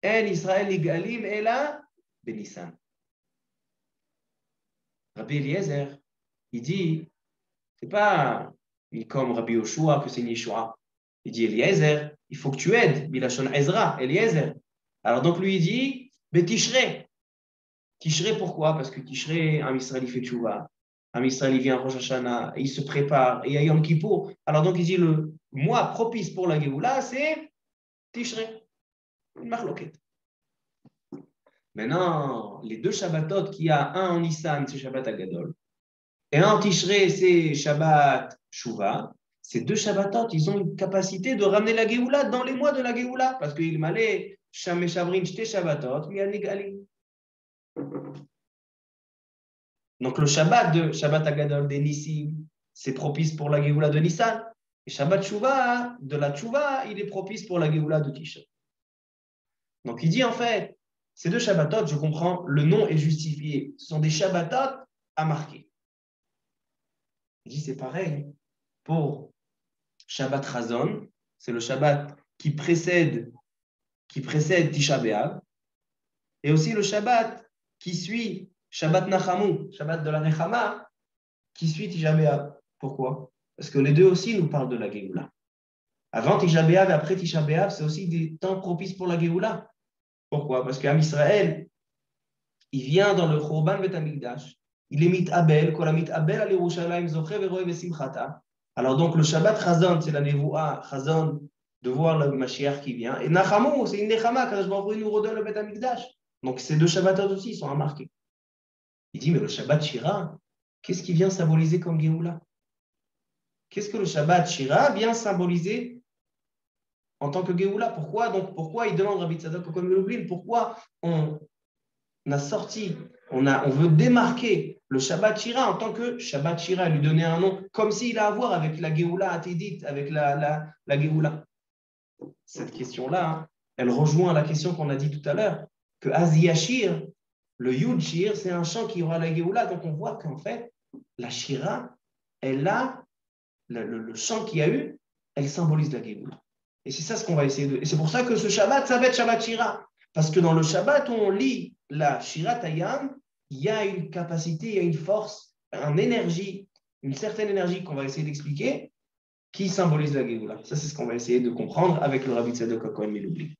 En Israël Igalim Ela Ben Nissan. Rabbi Eliezer, il dit, c'est pas comme Rabbi Yoshua que c'est une Yeshua. Il dit, Eliezer, il faut que tu aides. Bilashon Ezra, Eliezer. Alors donc lui, il dit, Tishrei. Tishrei, pourquoi? Parce que Tishrei, un Israël, il fait tchouva. Un Israël, il vient à Rosh Hashanah, et il se prépare, et il y a Yom Kippour. Alors donc il dit, le mois propice pour la Géoula, c'est Tishrei. Une marloquette. Maintenant, les 2 Shabbatot qu'il y a, un en Nissan, c'est Shabbat Agadol, et un en Tishrei, c'est Shabbat Shuvah. Ces 2 Shabbatot, ils ont une capacité de ramener la Géoula dans les mois de la Géoula, parce qu'il m'allait Shamé Shavrin Shte Shabbatot, Miyad Nigali. Donc le Shabbat de Shabbat Agadol des Nissim, c'est propice pour la Géoula de Nissan. Et Shabbat Shuvah de la Tchouva, il est propice pour la Géoula de Tisha. Donc il dit en fait, ces deux Shabbatot, je comprends, le nom est justifié. Ce sont des Shabbatot à marquer. Il dit c'est pareil pour Shabbat Razon, c'est le Shabbat qui précède Tisha B'Av, et aussi le Shabbat qui suit Shabbat Nachamu, Shabbat de la Nechama, qui suit Tisha B'Av. Pourquoi? Parce que les deux aussi nous parlent de la Géoula. Avant Tisha B'Av et après Tisha B'Av, c'est aussi des temps propices pour la Géoula. Pourquoi? Parce qu'Am Israël, il vient dans le Churban Bet Hamikdash, il est mit-abel, kol mit-abel al Yerushalayim zoche veroe vesimchata. Alors donc le Shabbat Chazon, c'est la Nevoua Chazon, de voir le Mashiach qui vient. Et Nachamu, c'est une Nechama, quand je vais nous redonne le Bet Hamikdash. Donc ces deux Shabbatot aussi sont à marquer. Il dit, mais le Shabbat Shira, qu'est-ce qui vient symboliser comme Géoula? Qu'est-ce que le Shabbat Shira vient symboliser en tant que Géoula? Pourquoi il demande Rabbi Tzadok comme Lublin? Pourquoi on veut démarquer le Shabbat Shira en tant que Shabbat Shira, lui donner un nom, comme s'il a à voir avec la Géoula Atédite, avec la Géoula. Cette question-là, elle rejoint la question qu'on a dit tout à l'heure, que Aziyashir, le Yud Shir, c'est un chant qui aura la Géoula. Donc on voit qu'en fait, la Shira, elle a, le chant qu'il y a eu, elle symbolise la Géoula. Et c'est ça ce qu'on va essayer de... Et c'est pour ça que ce Shabbat, ça va être Shabbat Shira. Parce que dans le Shabbat, où on lit la Shira Tayam, il y a une capacité, il y a une force, une énergie, une certaine énergie qu'on va essayer d'expliquer, qui symbolise la Géoula. Ça, c'est ce qu'on va essayer de comprendre avec le Rabbi Tzadok HaKohen Miloubli.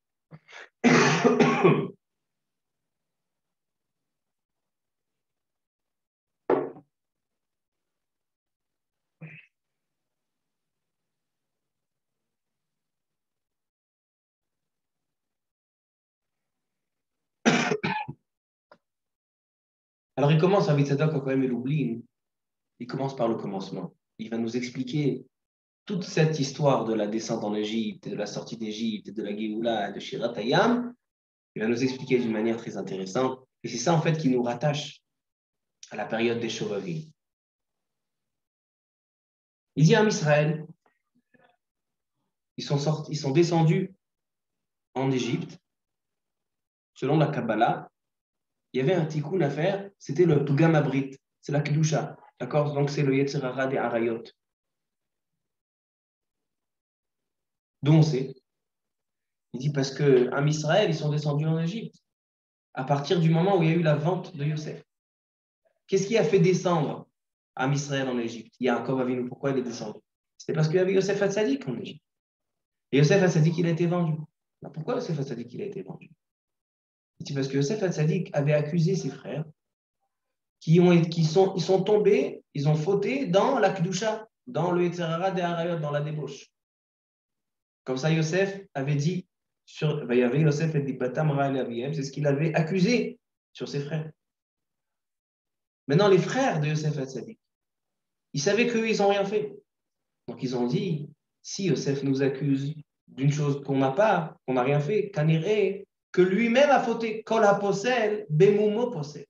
Alors, il commence Rabbi Tzadok HaKohen Miloubli, il commence par le commencement. Il va nous expliquer toute cette histoire de la descente en Égypte, de la sortie d'Égypte, de la Géoula, de Shirat Hayam. Il va nous expliquer d'une manière très intéressante. Et c'est ça, en fait, qui nous rattache à la période des Shovavim. Il dit à Israël, ils sont descendus en Égypte. Selon la Kabbalah, il y avait un tikkun à faire, c'était le Pugam Abrit, c'est la Kedusha. D'accord? Donc c'est le Yetzer Hara des Harayot. D'où on sait? Il dit parce qu'en Israël, ils sont descendus en Égypte à partir du moment où il y a eu la vente de Yosef. Qu'est-ce qui a fait descendre Am Israël en Égypte? Yaakov Avinu, pourquoi il est descendu? C'était parce qu'il y avait Yosef Hatzadik en Égypte. Et Yosef Hatzadik, il a été vendu. Alors pourquoi Yosef Hatzadik, il a été vendu? Il dit parce que Yosef Hatzadik avait accusé ses frères ils sont tombés, ils ont fauté dans la Kedusha, dans le Yetzer Hara des Harayot, dans la débauche. Comme ça, Yosef avait dit sur Yosef et Dipatam Ra Aviem, c'est ce qu'il avait accusé sur ses frères. Maintenant, les frères de Yosef Hatzadik, ils savaient qu'eux, ils n'ont rien fait. Donc, ils ont dit, si Yosef nous accuse d'une chose qu'on n'a pas, qu'on n'a rien fait, Kaniré, que lui-même a fauté, Kol HaPosel, Bemumo Posel.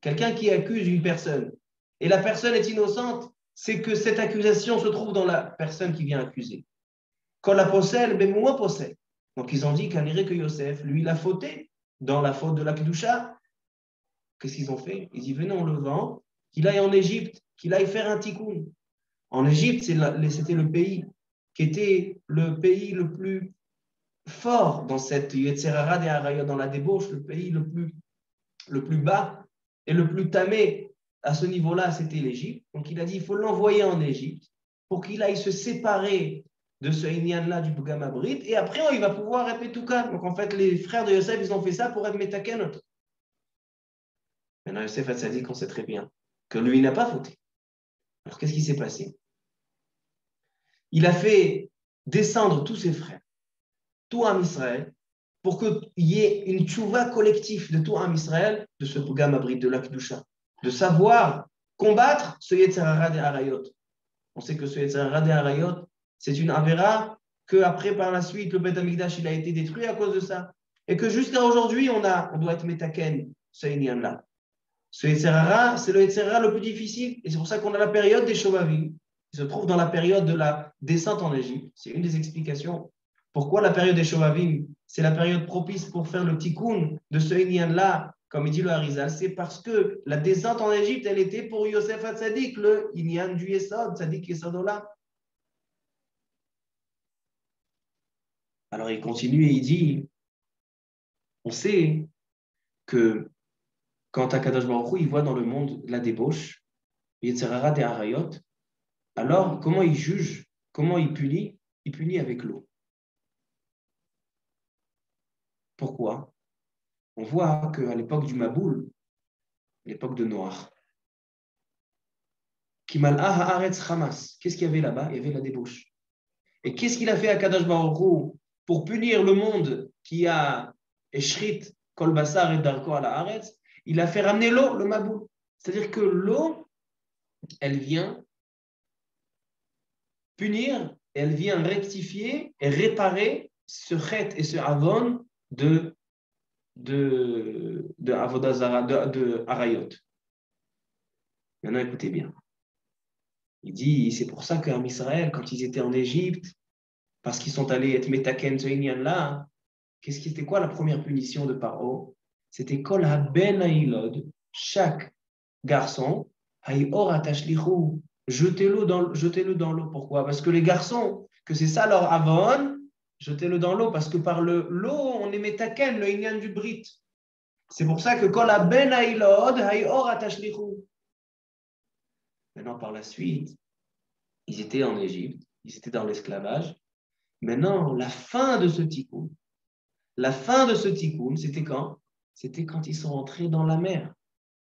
Quelqu'un qui accuse une personne, et la personne est innocente, c'est que cette accusation se trouve dans la personne qui vient accuser. Kol HaPosel, Bemumo Posel. Donc, ils ont dit Kaniré que Yosef, lui, il a fauté dans la faute de la Kedusha. Qu'est-ce qu'ils ont fait? Ils disent, venez, on le vend, qu'il aille en Égypte, qu'il aille faire un tikkun. En Égypte, c'était le pays qui était le pays le plus fort dans cette Yetzer Hara des Harayot, dans la débauche, le pays le plus bas et le plus tamé à ce niveau-là, c'était l'Égypte. Donc il a dit, il faut l'envoyer en Égypte pour qu'il aille se séparer de ce Inyan-là du Pugam Abrit, et après, il va pouvoir être Metoukan. Donc en fait, les frères de Yosef, ils ont fait ça pour être Metakenot. Maintenant, Yosef Hatzadik, on sait très bien que lui, il n'a pas fauté. Alors qu'est-ce qui s'est passé? Il a fait descendre tous ses frères, tout Am Israël, pour qu'il y ait une tchouva collective de tout Am Israël, de ce Pugam Abrit, de la Kedusha, de savoir combattre ce Yetzer Hara des Harayot. On sait que ce Yetzer Hara des Harayot, c'est une Avera qu'après, par la suite, le Beth Amikdash, il a été détruit à cause de ça. Et que jusqu'à aujourd'hui, on doit être Metaken, ce Inyan-là. Ce Yetzirah, c'est le Yetzirah le plus difficile. Et c'est pour ça qu'on a la période des Shovavim. Il se trouve dans la période de la descente en Égypte. C'est une des explications. Pourquoi la période des Shovavim, c'est la période propice pour faire le tikkun de ce Inyan-là, comme il dit le Harizal, c'est parce que la descente en Égypte, elle était pour Yosef Hatzadik, le Inyan du Yesod, Tzadik Yesodola. Alors il continue et il dit, on sait que quand Akadosh Baruch Hu, il voit dans le monde la débauche, Yetzirah des Harayot, alors comment il juge, comment il punit? Il punit avec l'eau. Pourquoi? On voit qu'à l'époque du Maboul, l'époque de Noach, Kimal'ah haaretz Hamas, qu'est-ce qu'il y avait là-bas? Il y avait la débauche. Et qu'est-ce qu'il a fait à Kadosh Baruch Hu pour punir le monde qui a Eshrit, Kol Basar et Darko à la Haaretz? Il a fait ramener l'eau, le Maboul. C'est-à-dire que l'eau, elle vient punir, elle vient rectifier et réparer ce chet et ce avon de Avodazara, de Harayot. Maintenant, écoutez bien. Il dit, c'est pour ça qu'en Israël, quand ils étaient en Égypte, parce qu'ils sont allés être Metaken ce Inyan-là, c'était quoi la première punition de Paro? C'était Kol ha-ben ha-ilod, chaque garçon, ha-ior atashlichu, jetez-le dans l'eau. Pourquoi? Parce que les garçons, que c'est ça leur avon, jetez-le dans l'eau, parce que par l'eau, on est Metaken, le Inyan du Brit. C'est pour ça que Kol ha-ben ha-ilod, ha-ior atashlichu. Maintenant, par la suite, ils étaient en Égypte, ils étaient dans l'esclavage. Maintenant, la fin de ce tikkun, c'était quand? C'était quand ils sont rentrés dans la mer.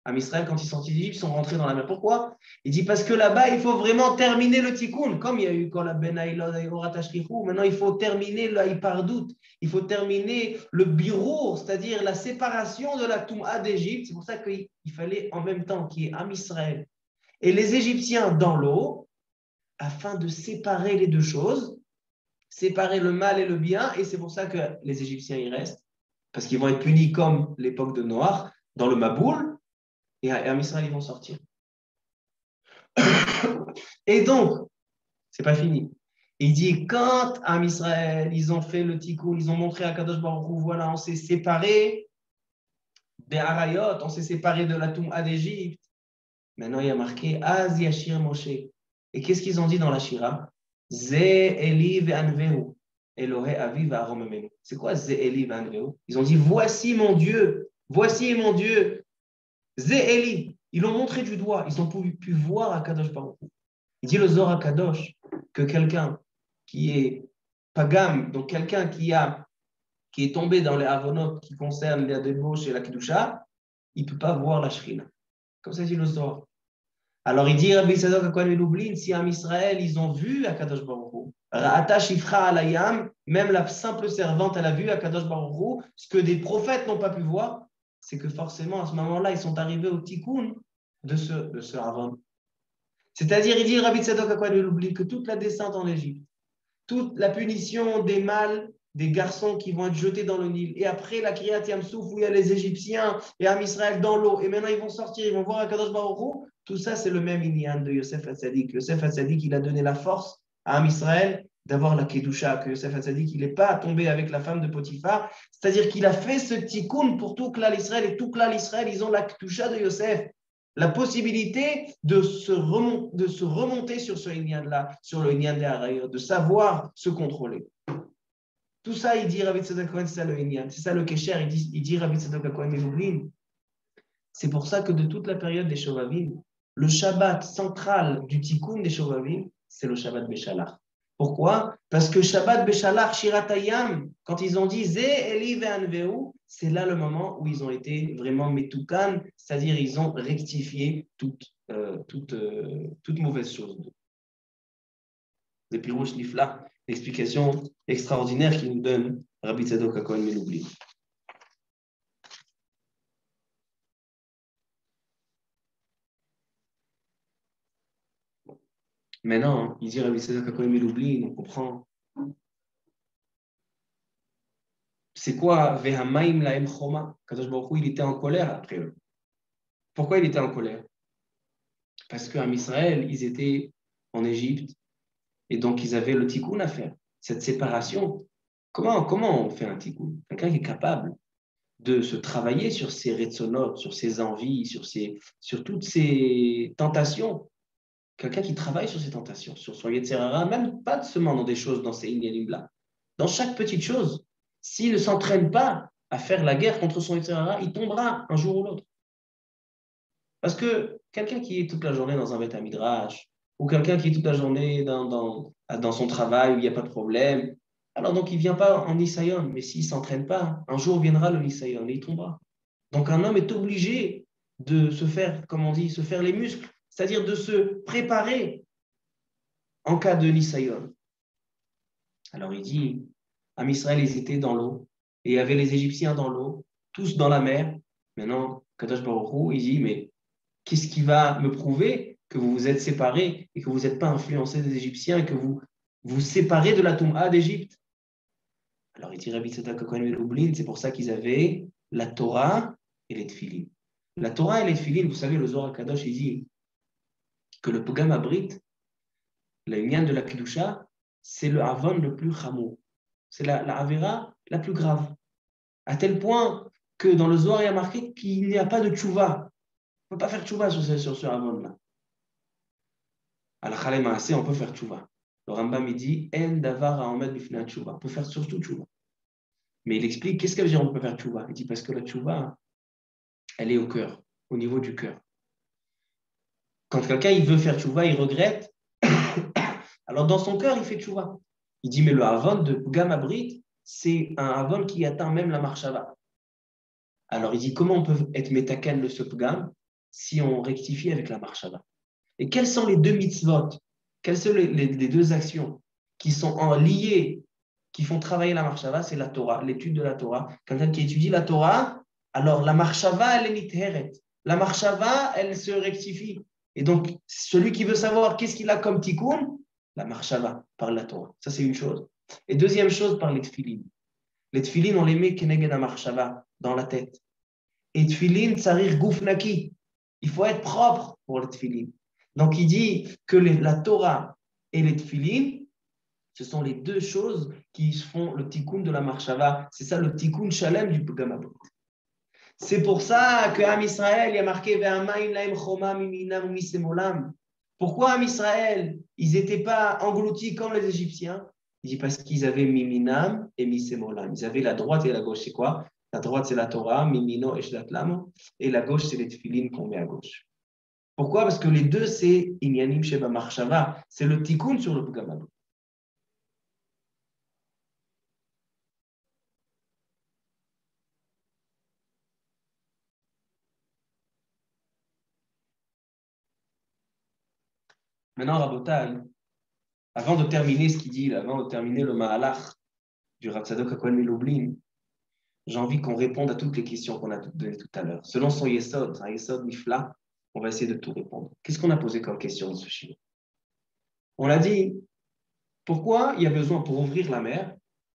À Israël, quand ils sont sortis d'Égypte, ils sont rentrés dans la mer. Pourquoi? Il dit parce que là-bas, il faut vraiment terminer le tikkun. Comme il y a eu quand la Ben Aïlod, maintenant il faut terminer le Haïpardout. Il faut terminer le birour, c'est-à-dire la séparation de la Toum'a d'Égypte. C'est pour ça qu'il fallait en même temps qu'il y ait Am Israël et les Égyptiens dans l'eau, afin de séparer les deux choses, séparer le mal et le bien, et c'est pour ça que les Égyptiens y restent, parce qu'ils vont être punis comme l'époque de Noach, dans le Maboul, et à Israël, ils vont sortir. Et donc, c'est pas fini. Il dit, quand à Israël, ils ont fait le tikkun, ils ont montré à Kadosh Baruch Hu, voilà, on s'est séparé des Harayot, on s'est séparé de la Toum'a d'Égypte. Maintenant, il y a marqué Az Yashir Moshe. Et qu'est-ce qu'ils ont dit dans la Shira? Ze Eli ve'anvehu, Elohe Avi ve'arom emenu. C'est quoi Ze Eli ve'anvehu? Ils ont dit voici mon Dieu, Ze Eli. Ils l'ont montré du doigt, ils ont pu voir Akadosh Baruch Hu. Il dit le Zohar Kadosh que quelqu'un qui est pagam, donc quelqu'un qui est tombé dans les avonot qui concernent la débauche et la kedusha, il ne peut pas voir la shrina. Comme ça dit le Zohar. Alors il dit Rabbi Sadok à Kohen Melublin, si en Israël ils ont vu Akadosh Baruch Hu, Ra'ata Shifra Alayam, même la simple servante elle a vu Akadosh Baruch Hu, ce que des prophètes n'ont pas pu voir, c'est que forcément à ce moment-là ils sont arrivés au tikkun de ce Avon. C'est-à-dire il dit Rabbi Sadok à Kohen Melublin que toute la descente en Égypte, toute la punition des mâles, des garçons qui vont être jetés dans le Nil. Et après la Kriyat Yamsouf, où il y a les Égyptiens et Am Israël dans l'eau, et maintenant ils vont sortir, ils vont voir Akadosh Baruch Hu. Tout ça, c'est le même Inyan de Yosef Hatzadik. Yosef Hatzadik, il a donné la force à Am Israël d'avoir la Kedusha, que Yosef Hatzadik, il n'est pas tombé avec la femme de Potiphar. C'est-à-dire qu'il a fait ce tikkun pour tout Klal Israël, et tout Klal Israël, ils ont la Kedusha de Yosef. La possibilité de se remonter sur ce Inyan-là, sur le Inyan des Harayot, de savoir se contrôler. Tout ça, il dit Rabbi Tzadok Cohen, c'est ça le Inyan, c'est ça le Kesher, il dit Rabbi Tzadok Cohen Melublin. C'est pour ça que de toute la période des Shovavim, le Shabbat central du Tikkun des Shovavim, c'est le Shabbat Beshalach. Pourquoi? Parce que Shabbat Beshalach, Shiratayam, quand ils ont dit Ze Eli ve'anveu, c'est là le moment où ils ont été vraiment metukan, c'est-à-dire ils ont rectifié toute mauvaise chose. Le Pirouche Nifla, l'explication extraordinaire qu'il nous donne Rabbi Tzadok Cohen Melublin. Maintenant, il dit Rabbi Tzadok Cohen Melublin, on comprend. C'est quoi Vehamaim laem choma? Kadosh Baruch Hu, il était en colère après eux. Pourquoi il était en colère? Parce qu'en Israël, ils étaient en Égypte et donc ils avaient le tikkun à faire. Cette séparation, comment on fait un tikkun? Quelqu'un qui est capable de se travailler sur ses retsonotes, sur ses envies, sur toutes ses tentations. Quelqu'un qui travaille sur ses tentations, sur son Yetzer Hara, même pas seulement dans des choses, dans ces inyanim-là. Dans chaque petite chose, s'il ne s'entraîne pas à faire la guerre contre son Yetzer Hara, il tombera un jour ou l'autre. Parce que quelqu'un qui est toute la journée dans un Beth Midrash, ou quelqu'un qui est toute la journée dans son travail où il n'y a pas de problème, alors donc il ne vient pas en Nisayon, mais s'il ne s'entraîne pas, un jour viendra le Nisayon et il tombera. Donc un homme est obligé de se faire, comme on dit, se faire les muscles, c'est-à-dire de se préparer en cas de Nisayon. Alors il dit, en Israël, ils étaient dans l'eau, et il y avait les Égyptiens dans l'eau, tous dans la mer. Maintenant, Kadosh Baruch Hu, il dit, mais qu'est-ce qui va me prouver que vous vous êtes séparés et que vous n'êtes pas influencés des Égyptiens et que vous vous séparez de la Toum'a d'Égypte? Alors il dit Rabbi Tzadok HaKohen Lublin, c'est pour ça qu'ils avaient la Torah et les Tfilin. La Torah et les Tfilin, vous savez, le Zohar HaKadosh, il dit que le Pogam Abrit, la union de la Kedusha, c'est le Havon le plus chamour. C'est la Avera la plus grave. À tel point que dans le Zohar, il y a marqué qu'il n'y a pas de tchouva. On ne peut pas faire tchouva sur ce Havon-là. À la Khalem Maaseh, on peut faire tchouva. Le Rambam, il dit En davar ha'omed bifnei tchouva. On peut faire surtout tchouva. Mais il explique qu'est-ce que veut dire on peut faire tchouva. Il dit parce que la tchouva, elle est au cœur, au niveau du cœur. Quand quelqu'un il veut faire tchouva, il regrette. Alors dans son cœur, il fait tchouva. Il dit mais le Havon de Pugam Abrit, c'est un Havon qui atteint même la marshava. Alors il dit comment on peut être métaken de ce Pugam si on rectifie avec la marshava. Et quels sont les deux mitzvot? Quelles sont les deux actions qui sont liées, qui font travailler la marshava? C'est la Torah, l'étude de la Torah. Quelqu'un qui étudie la Torah, alors la marshava, elle est nitheret. La marshava, elle se rectifie. Et donc, celui qui veut savoir qu'est-ce qu'il a comme tikkun, la marshava, par la Torah. Ça, c'est une chose. Et deuxième chose, par les tfilin. Les tfilin, on les met keneged la marshava, dans la tête. Et tfilin, tsarir gufnaki. Il faut être propre pour les tfilin. Donc, il dit que la Torah et les tfilin, ce sont les deux choses qui font le tikkun de la marshava. C'est ça le tikkun shalem du Pugam Abrit. C'est pour ça qu'Am Israël, il y a marqué pourquoi Am Israël, ils n'étaient pas engloutis comme les Égyptiens? Il dit parce qu'ils avaient Miminam et Misemolam. Ils avaient la droite et la gauche. C'est quoi? La droite, c'est la Torah, Mimino et Shlatlam. Et la gauche, c'est les Tfilin qu'on met à gauche. Pourquoi? Parce que les deux, c'est Inyanim Sheba Marshava. C'est le tikkun sur le Pugam Abrit. Maintenant, Rabotai, avant de terminer ce qu'il dit, avant de terminer le Mahalach du Rav Tzadok HaKohen Lublin, j'ai envie qu'on réponde à toutes les questions qu'on a données tout à l'heure. Selon son Yesod, un Yesod Mifla, on va essayer de tout répondre. Qu'est-ce qu'on a posé comme question dans ce chiffre? On a dit, pourquoi il y a besoin pour ouvrir la mer,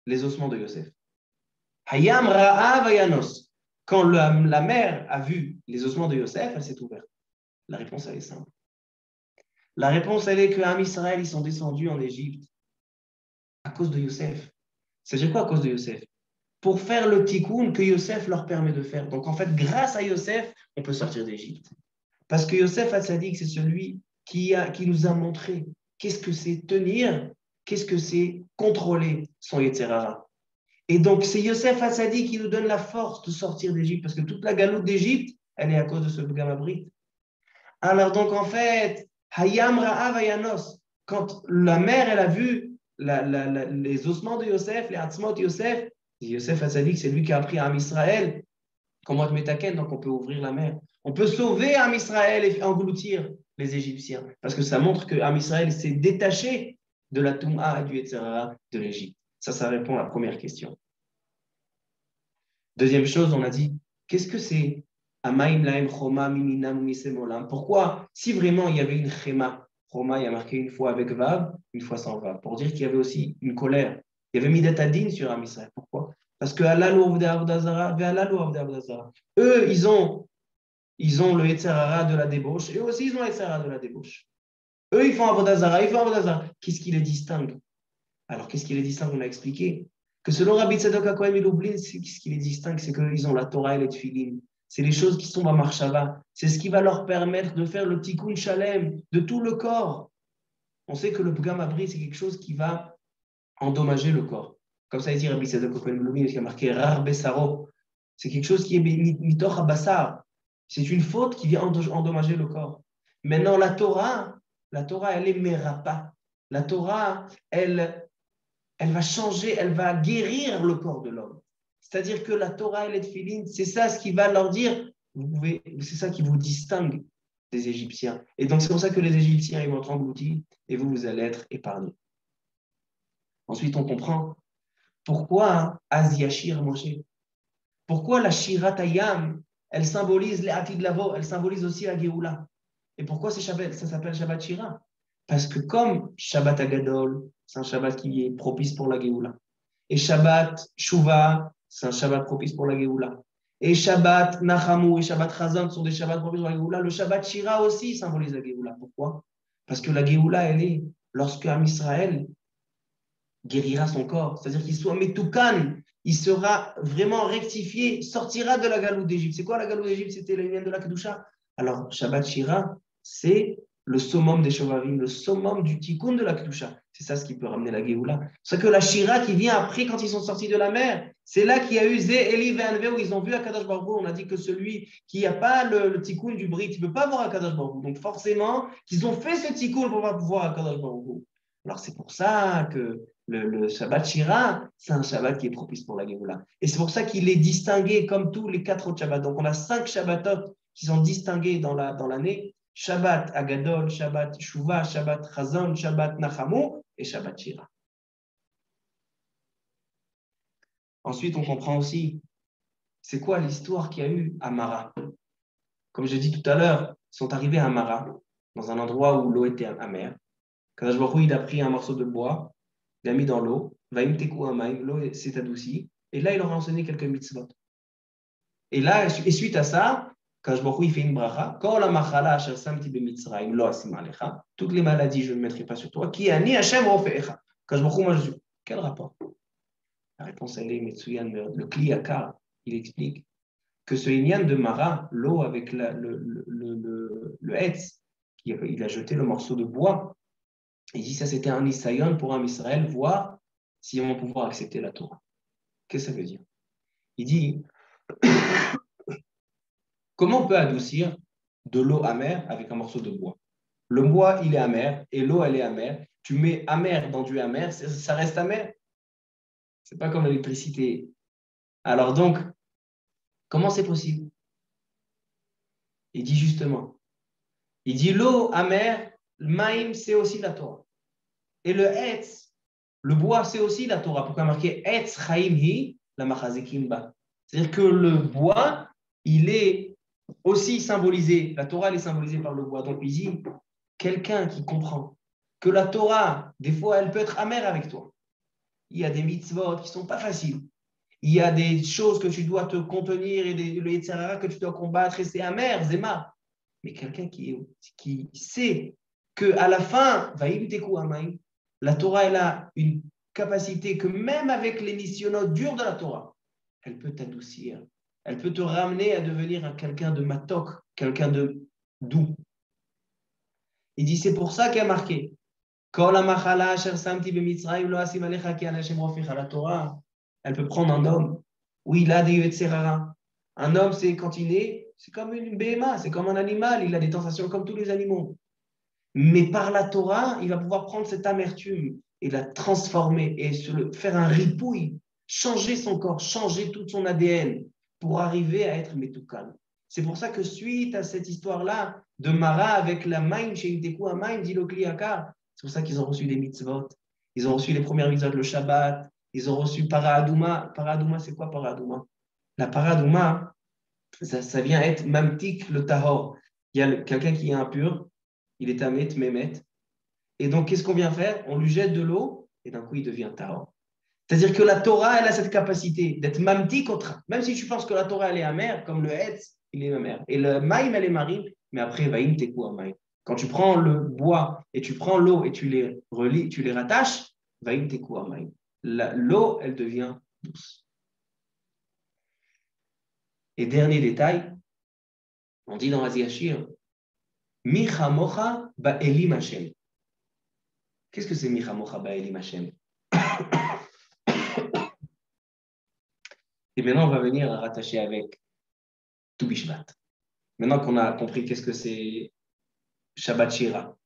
les ossements de Yosef? Hayam Ra'av Ayanos. Quand la mer a vu les ossements de Yosef, elle s'est ouverte. La réponse, elle est simple. La réponse, elle est qu'Am Israël, ils sont descendus en Égypte à cause de Yosef. C'est quoi à cause de Yosef? Pour faire le tikkun que Yosef leur permet de faire. Donc en fait, grâce à Yosef, on peut sortir d'Égypte. Parce que Yosef Hatzadik, c'est celui qui nous a montré qu'est-ce que c'est tenir, qu'est-ce que c'est contrôler son Yetzer Hara. Et donc c'est Yosef Hatzadik qui nous donne la force de sortir d'Égypte, parce que toute la galoute d'Égypte, elle est à cause de ce Pugam Abrit. Alors donc en fait, Hayam Ra'av Ayanos, quand la mère, elle a vu les ossements de Yosef, les Hatzmot de Yosef, Yosef Hatzadik, c'est lui qui a appris à Am Israël comment être métaken, donc on peut ouvrir la mer. On peut sauver Am Israël et engloutir les Égyptiens. Parce que ça montre que Am Israël s'est détaché de la Toum'a et du Yetzer Hara de l'Égypte. Ça répond à la première question. Deuxième chose, on a dit, qu'est-ce que c'est Amaim laim choma miminam misemolam? Pourquoi, si vraiment il y avait une chema, choma, il y a marqué une fois avec Vav, une fois sans Vav, pour dire qu'il y avait aussi une colère. Il y avait Midat Adin sur Am Israël. Pourquoi? Parce que eux, ils ont ils ont le Yetzer Hara de la débauche, et eux aussi, ils ont le Yetzer Hara de la débauche. Eux, ils font Avodah Zarah, ils font Avodah Zarah. Qu'est-ce qui les distingue? Alors, qu'est-ce qui les distingue? On a expliqué que selon Rabbi Tzadok HaKohen Milublin, ce qui les distingue, c'est qu'ils ont la Torah et les Tfilin. C'est les choses qui sont à Marshava. C'est ce qui va leur permettre de faire le Tikkun Shalem de tout le corps. On sait que le Pgam Abri, c'est quelque chose qui va endommager le corps. Comme ça, il dit Rabbi Tzadok HaKohen Milublin, il y a marqué Rar Besaro. C'est quelque chose qui est mitoch Abassar. C'est une faute qui vient endommager le corps. Maintenant, la Torah, elle est merapa. La Torah, elle va changer, elle va guérir le corps de l'homme. C'est-à-dire que la Torah et les Tfilin, c'est ça ce qui va leur dire, c'est ça qui vous distingue des Égyptiens. Et donc, c'est pour ça que les Égyptiens, ils vont être engloutis et vous allez être épargnés. Ensuite, on comprend pourquoi Aziashir Moshe. Pourquoi la Shirat Hayam, elle symbolise les Atid Lavo, elle symbolise aussi la Géoula. Et pourquoi ça s'appelle Shabbat Shira? Parce que comme Shabbat Agadol, c'est un Shabbat qui est propice pour la Géoula. Et Shabbat Shuvah, c'est un Shabbat propice pour la Géoula. Et Shabbat Nachamu et Shabbat Chazan sont des Shabbats propices pour la Géoula. Le Shabbat Shira aussi symbolise la Géoula. Pourquoi? Parce que la Géoula, elle est lorsque Am Israël guérira son corps. C'est-à-dire qu'il soit Metoukan, il sera vraiment rectifié, sortira de la galoute d'Égypte. C'est quoi la galoute d'Égypte? C'était le lien de la Kedusha. Alors, Shabbat Shira, c'est le summum des Shovavim, le summum du tikkun de la Kedusha. C'est ça ce qui peut ramener la Géoula. C'est que la Shira qui vient après, quand ils sont sortis de la mer, c'est là qu'il y a eu Zé, Eli, Ve'anve, où ils ont vu Akadosh Baruch Hu. On a dit que celui qui n'a pas le tikkun du Brit, il ne peut pas voir Akadosh Baruch Hu. Donc forcément, qu'ils ont fait ce tikkun pour pouvoir Akadosh Baruch Hu. Alors c'est pour ça que le Shabbat Shira, c'est un Shabbat qui est propice pour la Géoula. Et c'est pour ça qu'il est distingué comme tous les 4 autres Shabbats. Donc on a 5 Shabbatot qui sont distingués dans l'année. Shabbat Agadol, Shabbat Shuvah, Shabbat Chazon, Shabbat Nachamu et Shabbat Shira. Ensuite, on comprend aussi, c'est quoi l'histoire qu'il y a eu à Mara. Comme je dit tout à l'heure, ils sont arrivés à Mara, dans un endroit où l'eau était amère. Kadosh Baruch Hu, il a pris un morceau de bois, il l'a mis dans l'eau, l'eau s'est adoucie, et là, il leur a enseigné quelques mitzvot. Et là, et suite à ça, Kadosh Baruch Hu, il fait une bracha. Toutes les maladies, je ne mettrai pas sur toi. Ki ani Hashem rofeecha. Kadosh Baruch Hu, moi, je dis, quel rapport? La réponse, elle est Metsuyan, le Kli Yakar, il explique que ce Inyan de Mara, l'eau avec le Hetz, il a jeté le morceau de bois. Il dit ça, c'était un Isayon pour un Israël, voir s'ils vont pouvoir accepter la Torah. Qu'est-ce que ça veut dire? Il dit, comment on peut adoucir de l'eau amère avec un morceau de bois? Le bois, il est amer, et l'eau, elle est amère. Tu mets amer dans du amer, ça reste amer. C'est pas comme l'électricité. Alors donc, comment c'est possible? Il dit justement, il dit l'eau amère, le maïm, c'est aussi la Torah. Et le etz, le bois, c'est aussi la Torah. Pourquoi marquer etz chaim hi la machazikim ba? C'est-à-dire que le bois, il est aussi symbolisé, la Torah, elle est symbolisée par le bois. Donc il dit, quelqu'un qui comprend que la Torah, des fois, elle peut être amère avec toi. Il y a des mitzvot qui ne sont pas faciles. Il y a des choses que tu dois te contenir et le Yetzer Hara que tu dois combattre et c'est amer, zéma. Mais quelqu'un qui sait qu'à la fin, la Torah, elle a une capacité que même avec les missionnautes durs de la Torah, elle peut t'adoucir. Elle peut te ramener à devenir quelqu'un de matok, quelqu'un de doux. Il dit, c'est pour ça qu'il a marqué la Torah, elle peut prendre un homme où il a des Yetzer Hara. Un homme, c'est quand il est, c'est comme une béhéma, c'est comme un animal, il a des tentations comme tous les animaux. Mais par la Torah, il va pouvoir prendre cette amertume et la transformer et faire un ripouille, changer son corps, changer tout son ADN pour arriver à être Metoukan. C'est pour ça que suite à cette histoire-là de Mara avec la Maïm, chez Inteku Amaïm, dit le Kliyaka, c'est pour ça qu'ils ont reçu des mitzvot. Ils ont reçu les premières mitzvot, le Shabbat. Ils ont reçu Para Adouma. Para Adouma, c'est quoi Para Adouma? La Para Adouma, ça vient être Mamtik le Tahor. Il y a quelqu'un qui est impur, il est Amet, Mémet. Et donc, qu'est-ce qu'on vient faire? On lui jette de l'eau et d'un coup, il devient Tahor. C'est-à-dire que la Torah, elle a cette capacité d'être Mamtik autre. Même si tu penses que la Torah, elle est amère, comme le Hetz, il est mamère. Et le maïm, elle est marine, mais après, vaïm, tekou maïm. Quand tu prends le bois et tu prends l'eau et tu les relis, tu les rattaches, vaïm, tekou maïm. L'eau, elle devient douce. Et dernier détail, on dit dans Raziachir, Micha mocha ba'elim Hashem. Qu'est-ce que c'est Micha mocha ba'elim Hashem? Et maintenant, on va venir rattacher avec Tu Bishvat. Maintenant qu'on a compris qu'est-ce que c'est Shabbat Shira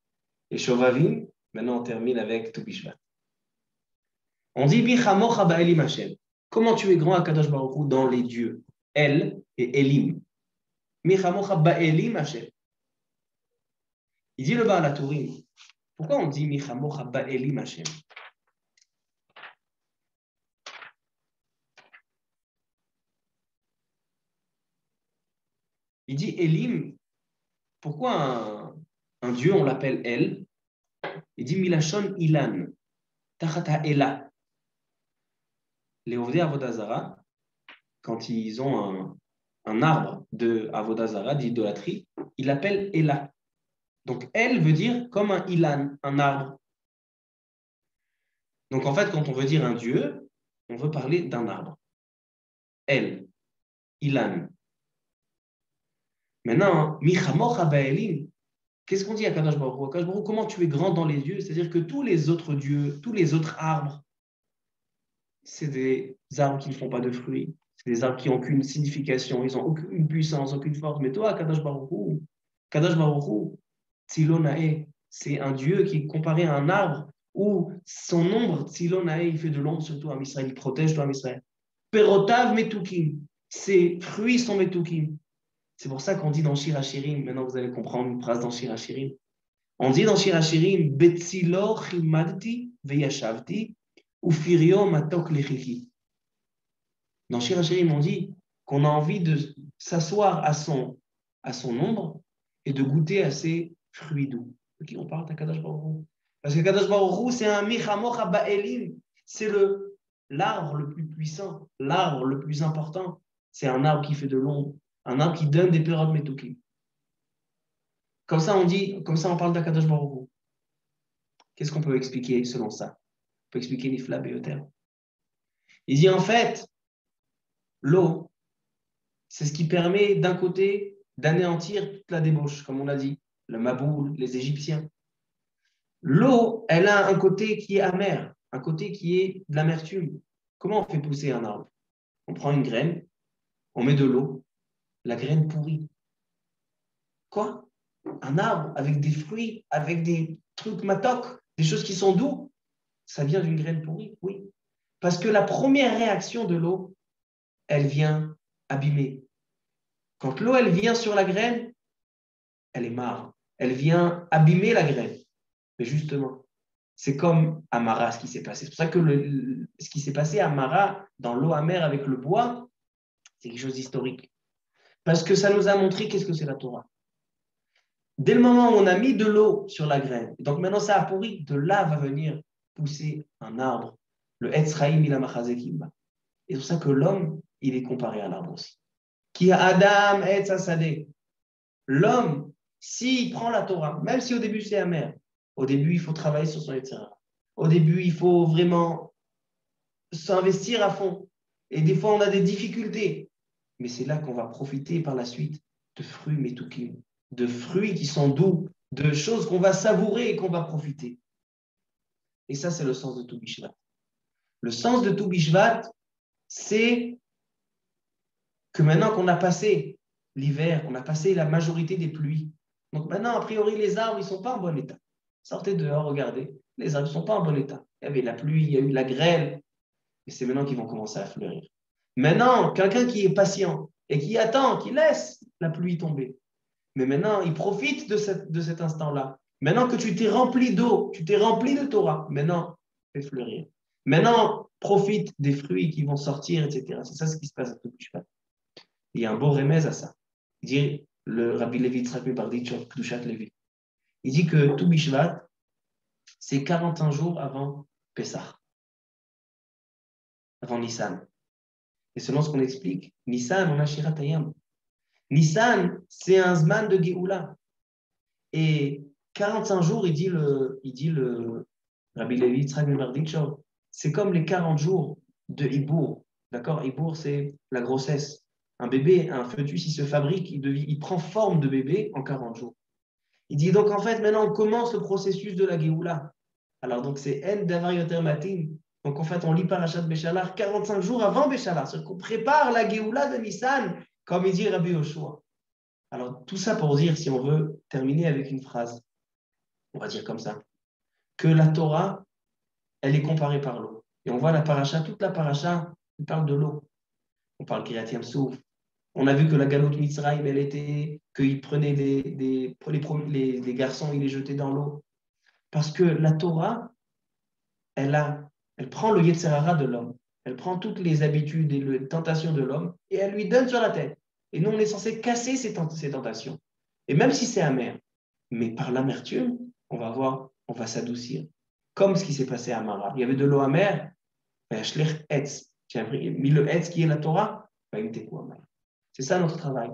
et Shovavim, maintenant on termine avec Tu Bishvat. On dit Micha mocha ba'elim Hashem. Comment tu es grand à Kadosh Baruch Hu dans les dieux? El et Elim. Micha mocha ba'elim Hashem. Il dit le Baal HaTurim. Pourquoi on dit Micha mocha ba'elim Hashem? Il dit Elim. Pourquoi un dieu, on l'appelle El? Il dit Milachon Ilan. Tachata Ela. Les Ovdei Avodazara, quand ils ont un arbre de Avodazara, d'idolâtrie, ils l'appellent Ela. Donc El veut dire comme un Ilan, un arbre. Donc en fait, quand on veut dire un dieu, on veut parler d'un arbre. El, Ilan. Maintenant, Michamocha Ba'elim, qu'est-ce qu'on dit à Kadosh Baruch Hu? Kadosh Baruch Hu, comment tu es grand dans les dieux? C'est-à-dire que tous les autres dieux, tous les autres arbres, c'est des arbres qui ne font pas de fruits. C'est des arbres qui n'ont aucune signification, ils n'ont aucune puissance, aucune force. Mais toi, Kadosh Baruch Hu, Tzilonae, c'est un dieu qui est comparé à un arbre où son ombre, Tzilonae, il fait de l'ombre sur toi, Israël, il protège toi, Israël. Perotav metukim, ses fruits sont metukim. C'est pour ça qu'on dit dans Shir HaShirim, maintenant vous allez comprendre une phrase dans Shir HaShirim. On dit dans Shir HaShirim, Betzilo chimadti veyashavti ufirio matok lechiki. Dans Shir HaShirim, on dit qu'on a envie de s'asseoir à son ombre et de goûter à ses fruits doux. De qui on parle à Kadosh Baruch Hu? Parce que Kadosh Baruch Hu, c'est un Michamocha Ba'elim, c'est l'arbre le plus puissant, l'arbre le plus important. C'est un arbre qui fait de l'ombre, un arbre qui donne des pérodes metukim. Comme ça, on parle d'Akadosh Baruch Hu. Qu'est-ce qu'on peut expliquer selon ça? On peut expliquer l'Ifla Beyoter. Il dit en fait, l'eau, c'est ce qui permet d'un côté d'anéantir toute la débauche, comme on l'a dit, le Maboul, les Égyptiens. L'eau, elle a un côté qui est amer, un côté qui est de l'amertume. Comment on fait pousser un arbre? On prend une graine, on met de l'eau, la graine pourrit. Quoi? Un arbre avec des fruits, avec des trucs matok, des choses qui sont doux, ça vient d'une graine pourrie? Oui. Parce que la première réaction de l'eau, elle vient abîmer. Quand l'eau, elle vient sur la graine, elle est marre. Elle vient abîmer la graine. Mais justement, c'est comme à Mara ce qui s'est passé. C'est pour ça que ce qui s'est passé à Mara, dans l'eau amère avec le bois, c'est quelque chose d'historique. Parce que ça nous a montré qu'est-ce que c'est la Torah. Dès le moment où on a mis de l'eau sur la graine, donc maintenant ça a pourri, de là va venir pousser un arbre, le Etzraïm Ilamachazekimba. Et c'est pour ça que l'homme, il est comparé à l'arbre aussi. Qui a Adam Etz Asadeh. L'homme, s'il prend la Torah, même si au début c'est amer, au début il faut travailler sur son Etzra. Au début il faut vraiment s'investir à fond. Et des fois on a des difficultés. Mais c'est là qu'on va profiter par la suite de fruits metukim, de fruits qui sont doux, de choses qu'on va savourer et qu'on va profiter. Et ça, c'est le sens de Tu Bishvat. Le sens de Tu Bishvat, c'est que maintenant qu'on a passé l'hiver, on a passé la majorité des pluies, donc maintenant, a priori, les arbres, ils ne sont pas en bon état. Sortez dehors, regardez, les arbres ne sont pas en bon état. Il y avait la pluie, il y a eu la grêle, et c'est maintenant qu'ils vont commencer à fleurir. Maintenant, quelqu'un qui est patient et qui attend, qui laisse la pluie tomber, mais maintenant, il profite de cet instant-là. Maintenant que tu t'es rempli d'eau, tu t'es rempli de Torah, maintenant, fais fleurir. Maintenant, profite des fruits qui vont sortir, etc. C'est ça ce qui se passe à Tu Bishvat. Il y a un beau remède à ça. Il dit, le Rabbi Levi Yitzhak Miparditch, Kedushat Levi. Il dit que Tu Bishvat, c'est 41 jours avant Pessah, avant Nissan. Et selon ce qu'on explique, Nissan, on a Shirat Hayam. Nissan, c'est un Zman de Géoula. Et 45 jours, il dit le Rabbi Levi Yitzhak ben Berditchev, c'est comme les 40 jours de Ibour. D'accord? Ibour, c'est la grossesse. Un bébé, un fœtus, il se fabrique, il prend forme de bébé en 40 jours. Il dit donc en fait, maintenant on commence le processus de la Géoula. Alors donc c'est En Davar Yoter Matin. Donc en fait, on lit Parashat Béchalar 45 jours avant Béchalar. C'est-à-dire qu'on prépare la Géoula de Nissan, comme il dit Rabbi Yoshua. Alors tout ça pour dire, si on veut terminer avec une phrase, on va dire comme ça, que la Torah, elle est comparée par l'eau. Et on voit la paracha, toute la paracha, elle parle de l'eau. On parle Kiryat Yamsouf. On a vu que la galoute Mitzrayim, elle était qu'il prenait les garçons, il les jetait dans l'eau. Parce que la Torah, elle prend le Yetzer Hara de l'homme. Elle prend toutes les habitudes et les tentations de l'homme et elle lui donne sur la tête. Et nous, on est censé casser ces tentations. Et même si c'est amer, mais par l'amertume, on va voir, on va s'adoucir. Comme ce qui s'est passé à Mara. Il y avait de l'eau amère, qui a mis le Etz qui est la Torah, c'est ça notre travail.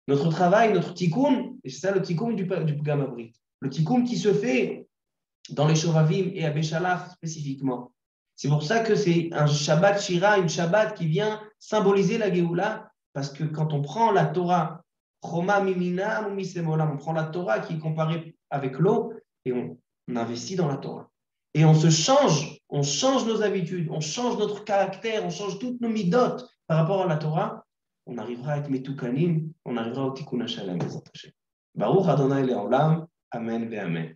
Notre travail, notre tikkun, et c'est ça le tikkun du Pgam Abrit. Le tikkun qui se fait dans les Shovavim et à Béchalach spécifiquement. C'est pour ça que c'est un Shabbat Shira, une Shabbat qui vient symboliser la Géoula, parce que quand on prend la Torah, Choma Mimina Misemolam, on prend la Torah qui est comparée avec l'eau et on investit dans la Torah. Et on change nos habitudes, on change notre caractère, on change toutes nos midot par rapport à la Torah, on arrivera à être Metukanim, on arrivera au Tikkun HaShalem. Baruch Adonai Le'olam, Amen ve'Amen.